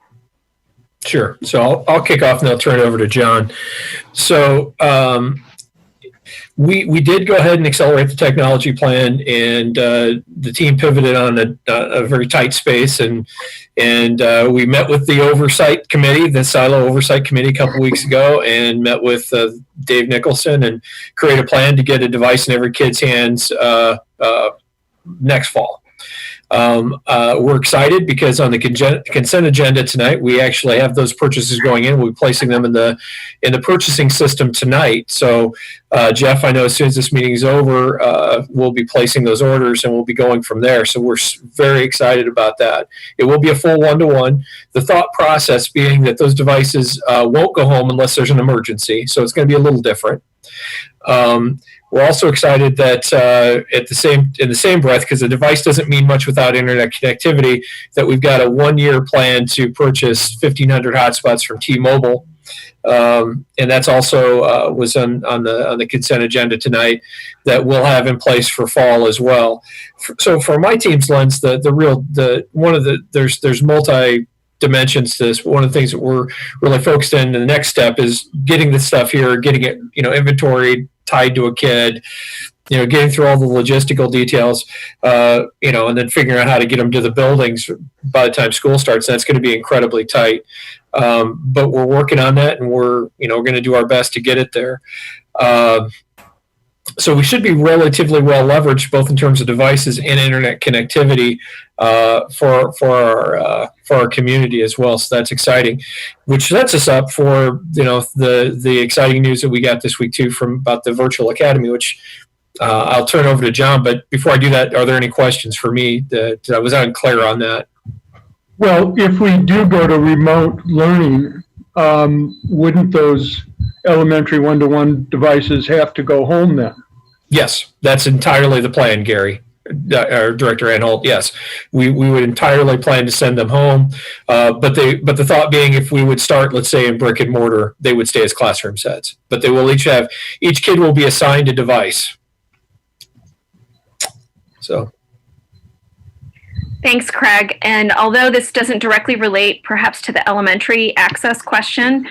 S9: Sure. So I'll kick off and I'll turn it over to John. So we did go ahead and accelerate the technology plan, and the team pivoted on a very tight space, and we met with the oversight committee, the silo oversight committee, a couple weeks ago, and met with Dave Nicholson and create a plan to get a device in every kid's hands next fall. We're excited because on the consent agenda tonight, we actually have those purchases going in. We'll be placing them in the purchasing system tonight. So, Jeff, I know as soon as this meeting is over, we'll be placing those orders and we'll be going from there. So we're very excited about that. It will be a full one-to-one. The thought process being that those devices won't go home unless there's an emergency. So it's going to be a little different. We're also excited that in the same breath, because the device doesn't mean much without internet connectivity, that we've got a 1-year plan to purchase 1,500 hotspots from T-Mobile, and that's also was on the consent agenda tonight that we'll have in place for fall as well. So from my team's lens, there's multi dimensions to this. One of the things that we're really focused on in the next step is getting the stuff here, getting it inventoried, tied to a kid, getting through all the logistical details, and then figuring out how to get them to the buildings by the time school starts. That's going to be incredibly tight. But we're working on that, and we're going to do our best to get it there. So we should be relatively well leveraged, both in terms of devices and internet connectivity for our community as well. So that's exciting, which sets us up for the exciting news that we got this week too about the virtual academy, which I'll turn over to John. But before I do that, are there any questions for me that I was unclear on that?
S7: Well, if we do go to remote learning, wouldn't those elementary one-to-one devices have to go home then?
S9: Yes, that's entirely the plan, Gary. Director Anholt, yes, we would entirely plan to send them home, but the thought being, if we would start, let's say, in brick and mortar, they would stay as classroom sets, but they will each kid will be assigned a device. So.
S8: Thanks, Craig. And although this doesn't directly relate perhaps to the elementary access question,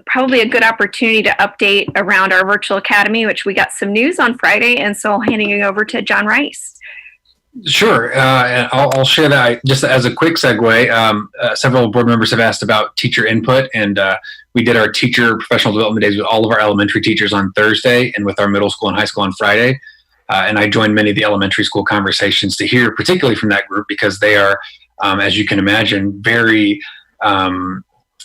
S8: probably a good opportunity to update around our virtual academy, which we got some news on Friday. And so handing it over to John Rice.
S11: Sure. And I'll share that just as a quick segue. Several board members have asked about teacher input, and we did our teacher professional development days with all of our elementary teachers on Thursday and with our middle school and high school on Friday. And I joined many of the elementary school conversations to hear particularly from that group, because they are, as you can imagine, very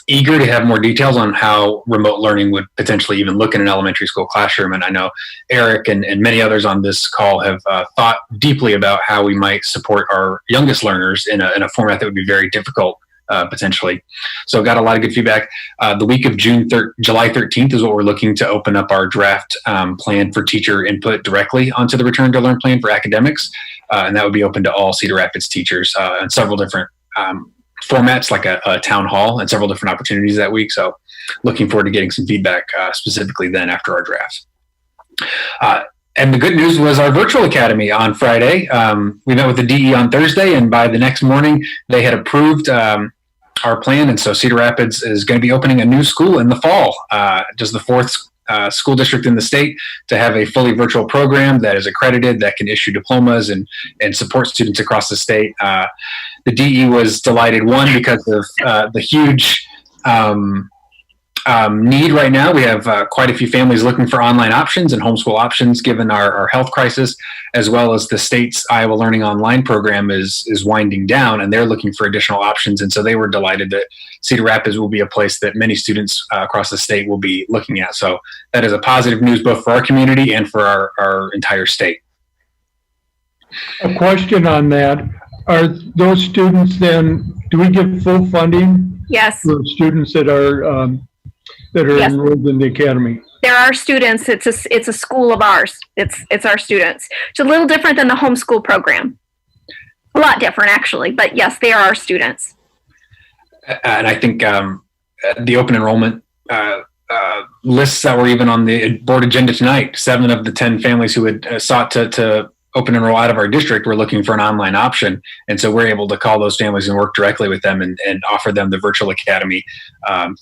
S11: eager to have more details on how remote learning would potentially even look in an elementary school classroom. And I know Eric and many others on this call have thought deeply about how we might support our youngest learners in a format that would be very difficult potentially. So got a lot of good feedback. The week of July 13th is what we're looking to open up our draft plan for teacher input directly onto the Return to Learn plan for academics. And that would be open to all Cedar Rapids teachers in several different formats, like a town hall, and several different opportunities that week. So looking forward to getting some feedback specifically then after our draft. And the good news was our virtual academy on Friday. We met with the DE on Thursday, and by the next morning, they had approved our plan. And so Cedar Rapids is going to be opening a new school in the fall, just the fourth school district in the state to have a fully virtual program that is accredited, that can issue diplomas and support students across the state. The DE was delighted, one, because of the huge need right now. We have quite a few families looking for online options and homeschool options given our health crisis, as well as the state's Iowa Learning Online program is winding down, and they're looking for additional options. And so they were delighted that Cedar Rapids will be a place that many students across the state will be looking at. So that is a positive news both for our community and for our entire state.
S7: A question on that. Are those students then, do we give full funding?
S8: Yes.
S7: For students that are
S8: Yes.
S7: enrolled in the academy?
S8: There are students. It's a school of ours. It's our students. It's a little different than the homeschool program. A lot different, actually. But yes, they are our students.
S11: And I think the open enrollment lists that were even on the board agenda tonight, 7 of the 10 families who had sought to open enroll out of our district were looking for an online option. And so we're able to call those families and work directly with them and offer them the virtual academy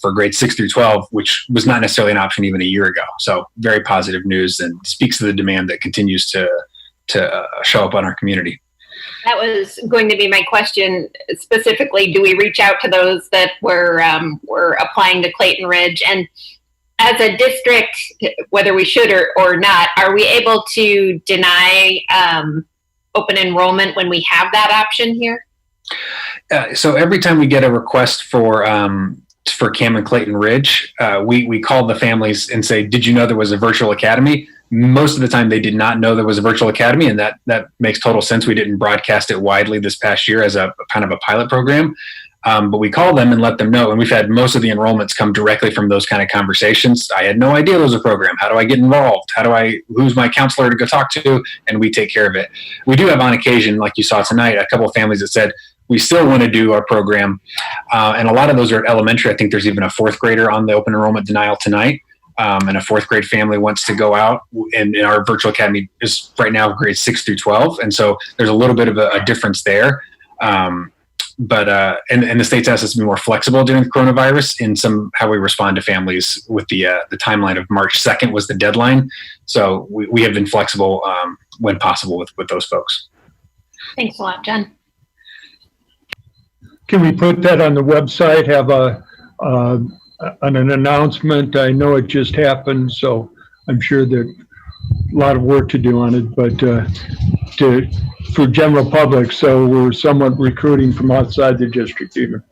S11: for grades 6 through 12, which was not necessarily an option even a year ago. So very positive news, and speaks to the demand that continues to show up on our community.
S12: That was going to be my question specifically. Do we reach out to those that were applying to Clayton Ridge? And as a district, whether we should or not, are we able to deny open enrollment when we have that option here?
S11: So every time we get a request for Cam and Clayton Ridge, we call the families and say, did you know there was a virtual academy? Most of the time they did not know there was a virtual academy, and that makes total sense. We didn't broadcast it widely this past year as a kind of a pilot program. But we call them and let them know. And we've had most of the enrollments come directly from those kind of conversations. I had no idea there was a program. How do I get involved? Who's my counselor to go talk to? And we take care of it. We do have on occasion, like you saw tonight, a couple of families that said, we still want to do our program. And a lot of those are at elementary. I think there's even a 4th grader on the open enrollment denial tonight. And a 4th grade family wants to go out, and our virtual academy is right now grades 6 through 12. And so there's a little bit of a difference there. But the state's asked us to be more flexible during the coronavirus in how we respond to families with the timeline of March 2nd was the deadline. So we have been flexible when possible with those folks.
S12: Thanks a lot, Jen.
S7: Can we put that on the website, have an announcement? I know it just happened, so I'm sure that a lot of work to do on it, but for general public, so we're somewhat recruiting from outside the district even.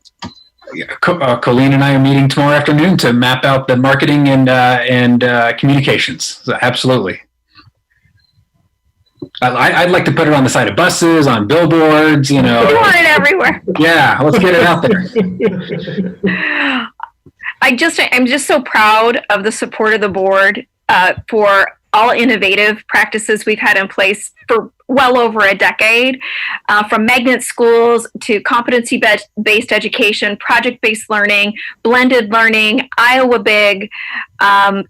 S11: Colleen and I are meeting tomorrow afternoon to map out the marketing and communications. So absolutely. I'd like to put it on the side of buses, on billboards,
S8: You want it everywhere.
S11: Yeah, let's get it out there.
S8: I'm just so proud of the support of the board for all innovative practices we've had in place for well over a decade, from magnet schools to competency-based education, project-based learning, blended learning, Iowa Big,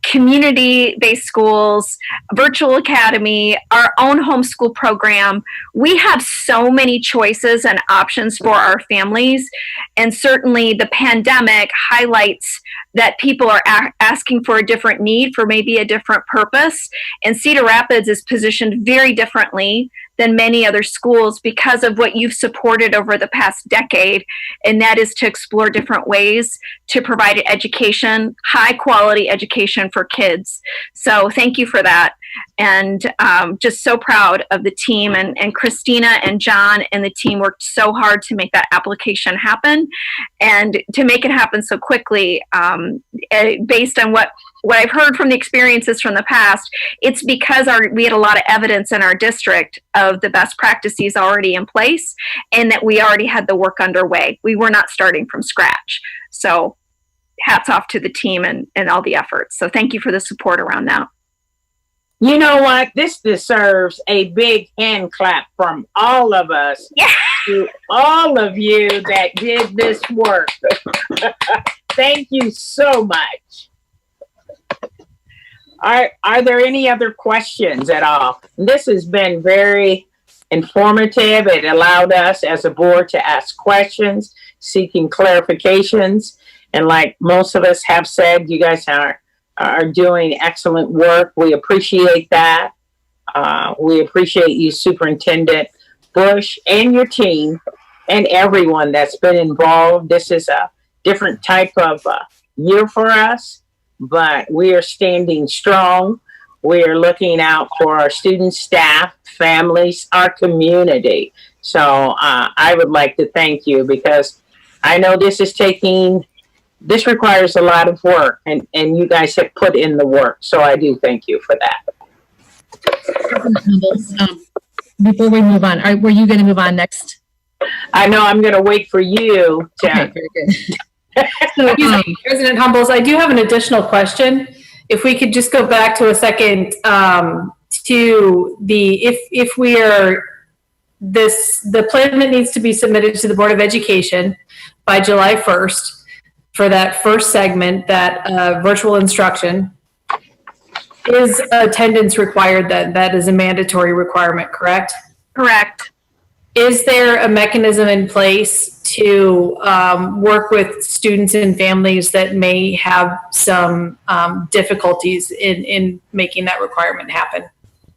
S8: community-based schools, virtual academy, our own homeschool program. We have so many choices and options for our families, and certainly the pandemic highlights that people are asking for a different need for maybe a different purpose. And Cedar Rapids is positioned very differently than many other schools because of what you've supported over the past decade, and that is to explore different ways to provide education, high quality education for kids. So thank you for that. And just so proud of the team, and Christina and John and the team worked so hard to make that application happen and to make it happen so quickly based on what what I've heard from the experiences from the past, it's because we had a lot of evidence in our district of the best practices already in place, and that we already had the work underway. We were not starting from scratch. So hats off to the team and all the efforts. So thank you for the support around that.
S1: You know what? This deserves a big hand clap from all of us.
S8: Yeah.
S1: To all of you that did this work. Thank you so much. Are there any other questions at all? This has been very informative. It allowed us as a board to ask questions, seeking clarifications. And like most of us have said, you guys are doing excellent work. We appreciate that. We appreciate you, Superintendent Bush, and your team, and everyone that's been involved. This is a different type of year for us, but we are standing strong. We are looking out for our students, staff, families, our community. So I would like to thank you, because I know this requires a lot of work, and you guys have put in the work. So I do thank you for that.
S3: Before we move on, were you going to move on next?
S1: I know I'm going to wait for you to.
S3: Okay, very good.
S2: So, President Humbles, I do have an additional question. If we could just go back to a second to if we are the plan that needs to be submitted to the Board of Education by July 1st for that first segment, that virtual instruction. Is attendance required? That is a mandatory requirement, correct?
S8: Correct.
S2: Is there a mechanism in place to work with students and families that may have some difficulties in making that requirement happen?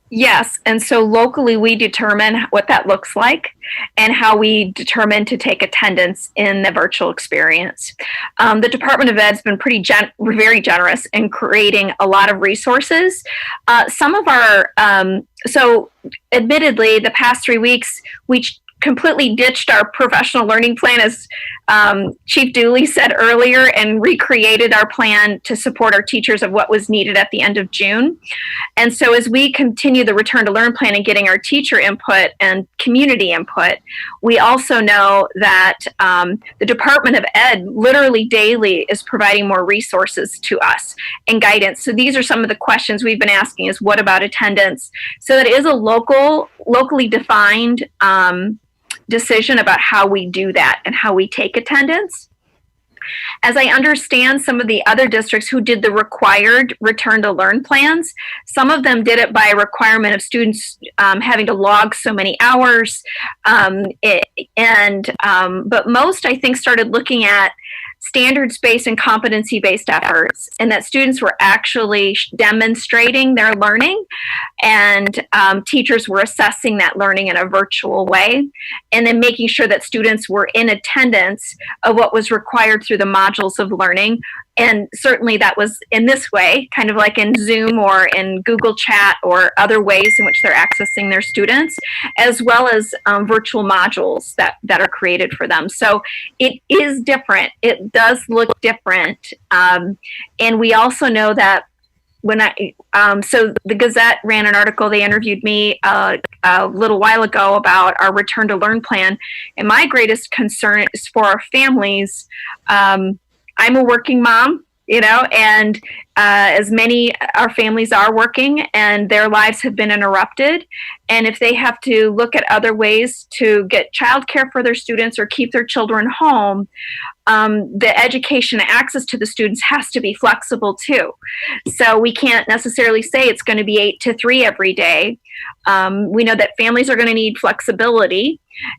S8: Yes, and so locally we determine what that looks like and how we determine to take attendance in the virtual experience. The Department of Ed's been very generous in creating a lot of resources. Some of our, so admittedly, the past 3 weeks, we completely ditched our professional learning plan, as Chief Dooley said earlier, and recreated our plan to support our teachers of what was needed at the end of June. And so as we continue the return to learn plan and getting our teacher input and community input, we also know that the Department of Ed literally daily is providing more resources to us and guidance. So these are some of the questions we've been asking, is what about attendance? So that is a locally defined decision about how we do that and how we take attendance. As I understand, some of the other districts who did the required return to learn plans, some of them did it by a requirement of students having to log so many hours. But most, I think, started looking at standards-based and competency-based efforts, and that students were actually demonstrating their learning, and teachers were assessing that learning in a virtual way, and then making sure that students were in attendance of what was required through the modules of learning. And certainly that was in this way, kind of like in Zoom or in Google Chat or other ways in which they're accessing their students, as well as virtual modules that are created for them. So it is different. It does look different. And we also know that so the Gazette ran an article, they interviewed me a little while ago about our return to learn plan. And my greatest concern is for our families. I'm a working mom, and as many our families are working, and their lives have been interrupted. And if they have to look at other ways to get childcare for their students or keep their children home, the education access to the students has to be flexible too. So we can't necessarily say it's going to be 8 to 3 every day. We know that families are going to need flexibility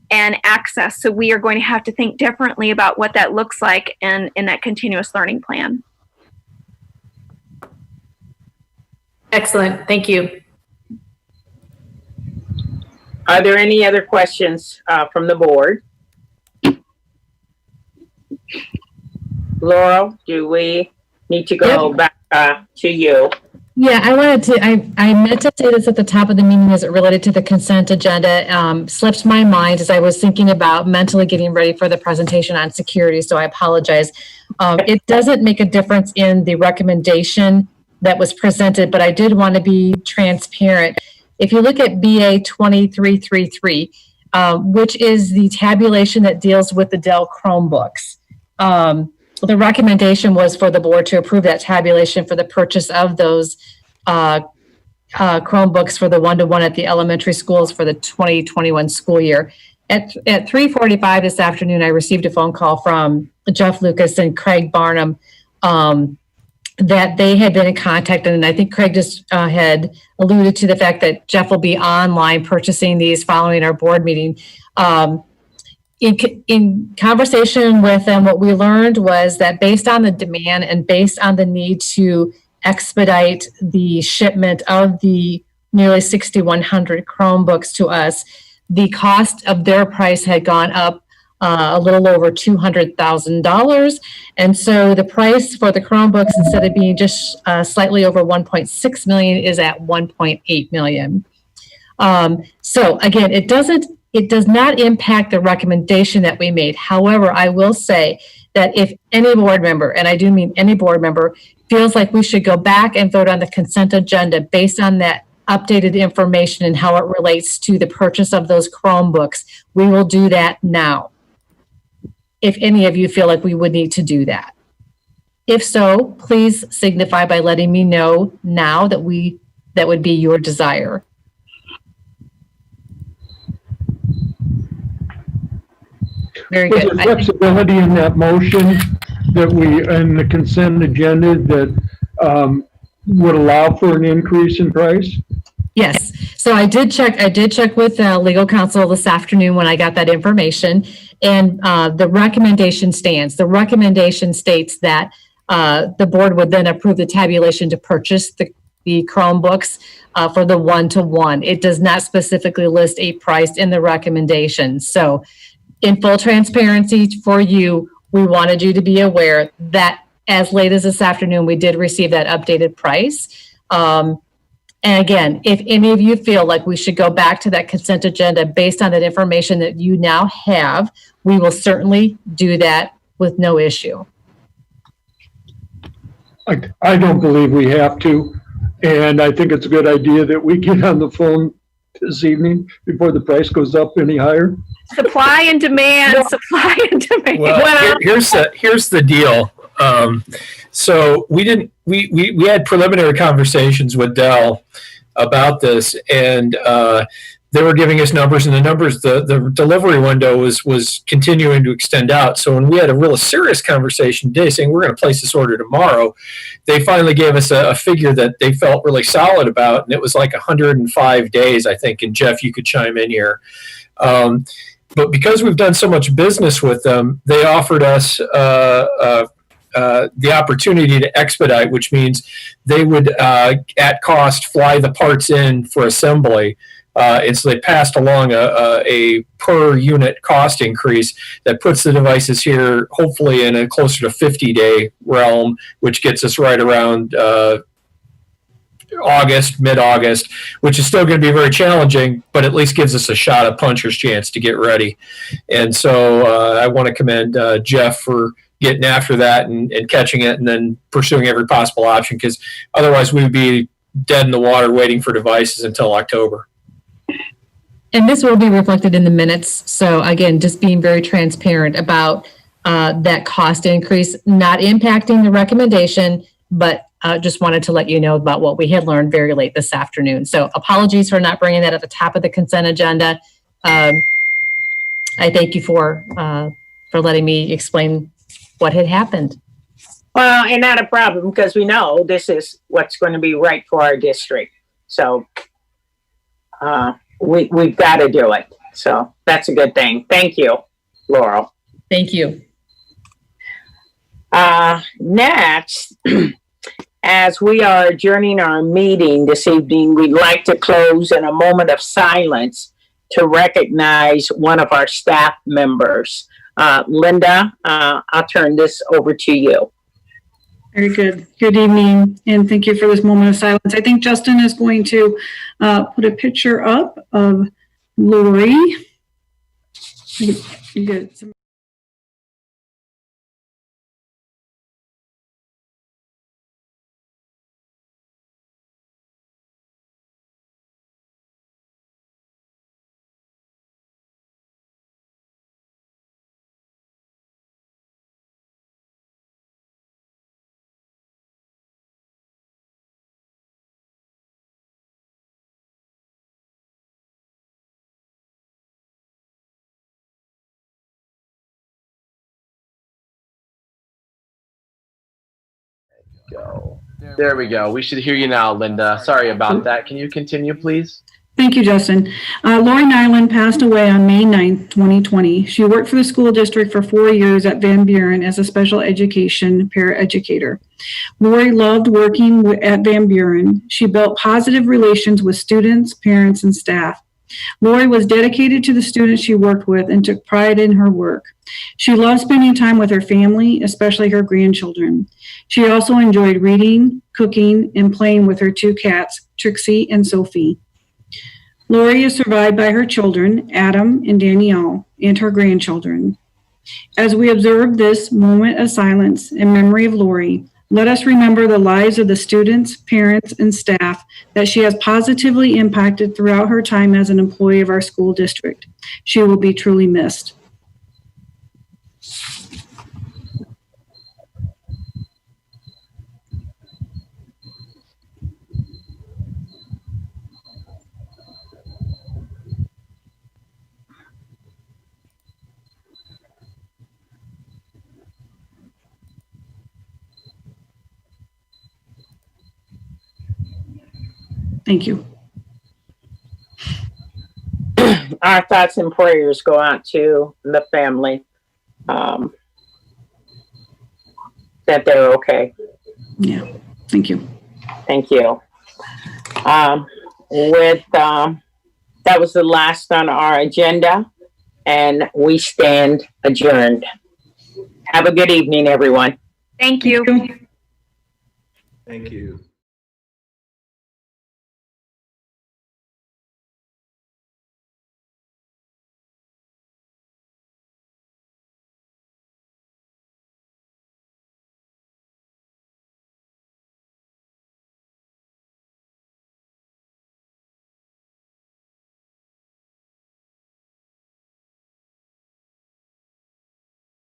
S8: and access. So we are going to have to think differently about what that looks like in that continuous learning plan.
S2: Excellent. Thank you.
S1: Are there any other questions from the board? Laurel, do we need to go back to you?
S3: Yeah, I meant to say this at the top of the meeting as it related to the consent agenda. Slipped my mind as I was thinking about mentally getting ready for the presentation on security, so I apologize. It doesn't make a difference in the recommendation that was presented, but I did want to be transparent. If you look at BA 2333, which is the tabulation that deals with the Dell Chromebooks, the recommendation was for the board to approve that tabulation for the purchase of those Chromebooks for the one-to-one at the elementary schools for the 2021 school year. At 3:45 this afternoon, I received a phone call from Jeff Lucas and Craig Barnum that they had been in contact, and I think Craig just had alluded to the fact that Jeff will be online purchasing these following our board meeting. In conversation with them, what we learned was that based on the demand and based on the need to expedite the shipment of the nearly 6,100 Chromebooks to us, the cost of their price had gone up a little over $200,000. And so the price for the Chromebooks, instead of being just slightly over 1.6 million, is at 1.8 million. So again, it does not impact the recommendation that we made. However, I will say that if any board member, and I do mean any board member, feels like we should go back and vote on the consent agenda based on that updated information and how it relates to the purchase of those Chromebooks, we will do that now. If any of you feel like we would need to do that. If so, please signify by letting me know now that would be your desire. Very
S7: Was
S3: good.
S7: there flexibility in that motion that in the consent agenda that would allow for an increase in price?
S3: Yes. So I did check with legal counsel this afternoon when I got that information, and the recommendation stands. The recommendation states that the board would then approve the tabulation to purchase the Chromebooks for the one-to-one. It does not specifically list a price in the recommendation. So in full transparency for you, we wanted you to be aware that as late as this afternoon, we did receive that updated price. And again, if any of you feel like we should go back to that consent agenda based on that information that you now have, we will certainly do that with no issue.
S7: I don't believe we have to, and I think it's a good idea that we get on the phone this evening before the price goes up any higher.
S8: Supply and demand, supply and demand.
S9: Well, here's the deal. So we had preliminary conversations with Dell about this, and they were giving us numbers, and the delivery window was continuing to extend out. So when we had a real serious conversation today saying we're going to place this order tomorrow, they finally gave us a figure that they felt really solid about, and it was like 105 days, I think. And Jeff, you could chime in here. But because we've done so much business with them, they offered us the opportunity to expedite, which means they would, at cost, fly the parts in for assembly. And so they passed along a per unit cost increase that puts the devices here hopefully in a closer to 50-day realm, which gets us right around mid-August, which is still going to be very challenging, but at least gives us a shot at puncher's chance to get ready. And so I want to commend Jeff for getting after that and catching it and then pursuing every possible option, because otherwise we would be dead in the water waiting for devices until October.
S3: And this will be reflected in the minutes. So again, just being very transparent about that cost increase, not impacting the recommendation, but just wanted to let you know about what we had learned very late this afternoon. So apologies for not bringing that at the top of the consent agenda. I thank you for letting me explain what had happened.
S1: Well, and not a problem, because we know this is what's going to be right for our district. So we've got to do it. So that's a good thing. Thank you, Laurel.
S3: Thank you.
S1: Next, as we are adjourning our meeting this evening, we'd like to close in a moment of silence to recognize one of our staff members. Linda, I'll turn this over to you.
S13: Very good. Good evening, and thank you for this moment of silence. I think Justin is going to put a picture up of Lori. You get
S14: go. There we go. We should hear you now, Linda. Sorry about that. Can you continue, please?
S13: Thank you, Justin. Lori Nyland passed away on May 9th, 2020. She worked for the school district for 4 years at Van Buren as a special education paraeducator. Lori loved working at Van Buren. She built positive relations with students, parents, and staff. Lori was dedicated to the students she worked with and took pride in her work. She loved spending time with her family, especially her grandchildren. She also enjoyed reading, cooking, and playing with her 2 cats, Trixie and Sophie. Lori is survived by her children, Adam and Danielle, and her grandchildren. As we observe this moment of silence in memory of Lori, let us remember the lives of the students, parents, and staff that she has positively impacted throughout her time as an employee of our school district. She will be truly missed. Thank you.
S1: Our thoughts and prayers go out to the family, that they're okay.
S13: Yeah, thank you.
S1: Thank you. That was the last on our agenda, and we stand adjourned. Have a good evening, everyone.
S8: Thank you.
S6: Thank you.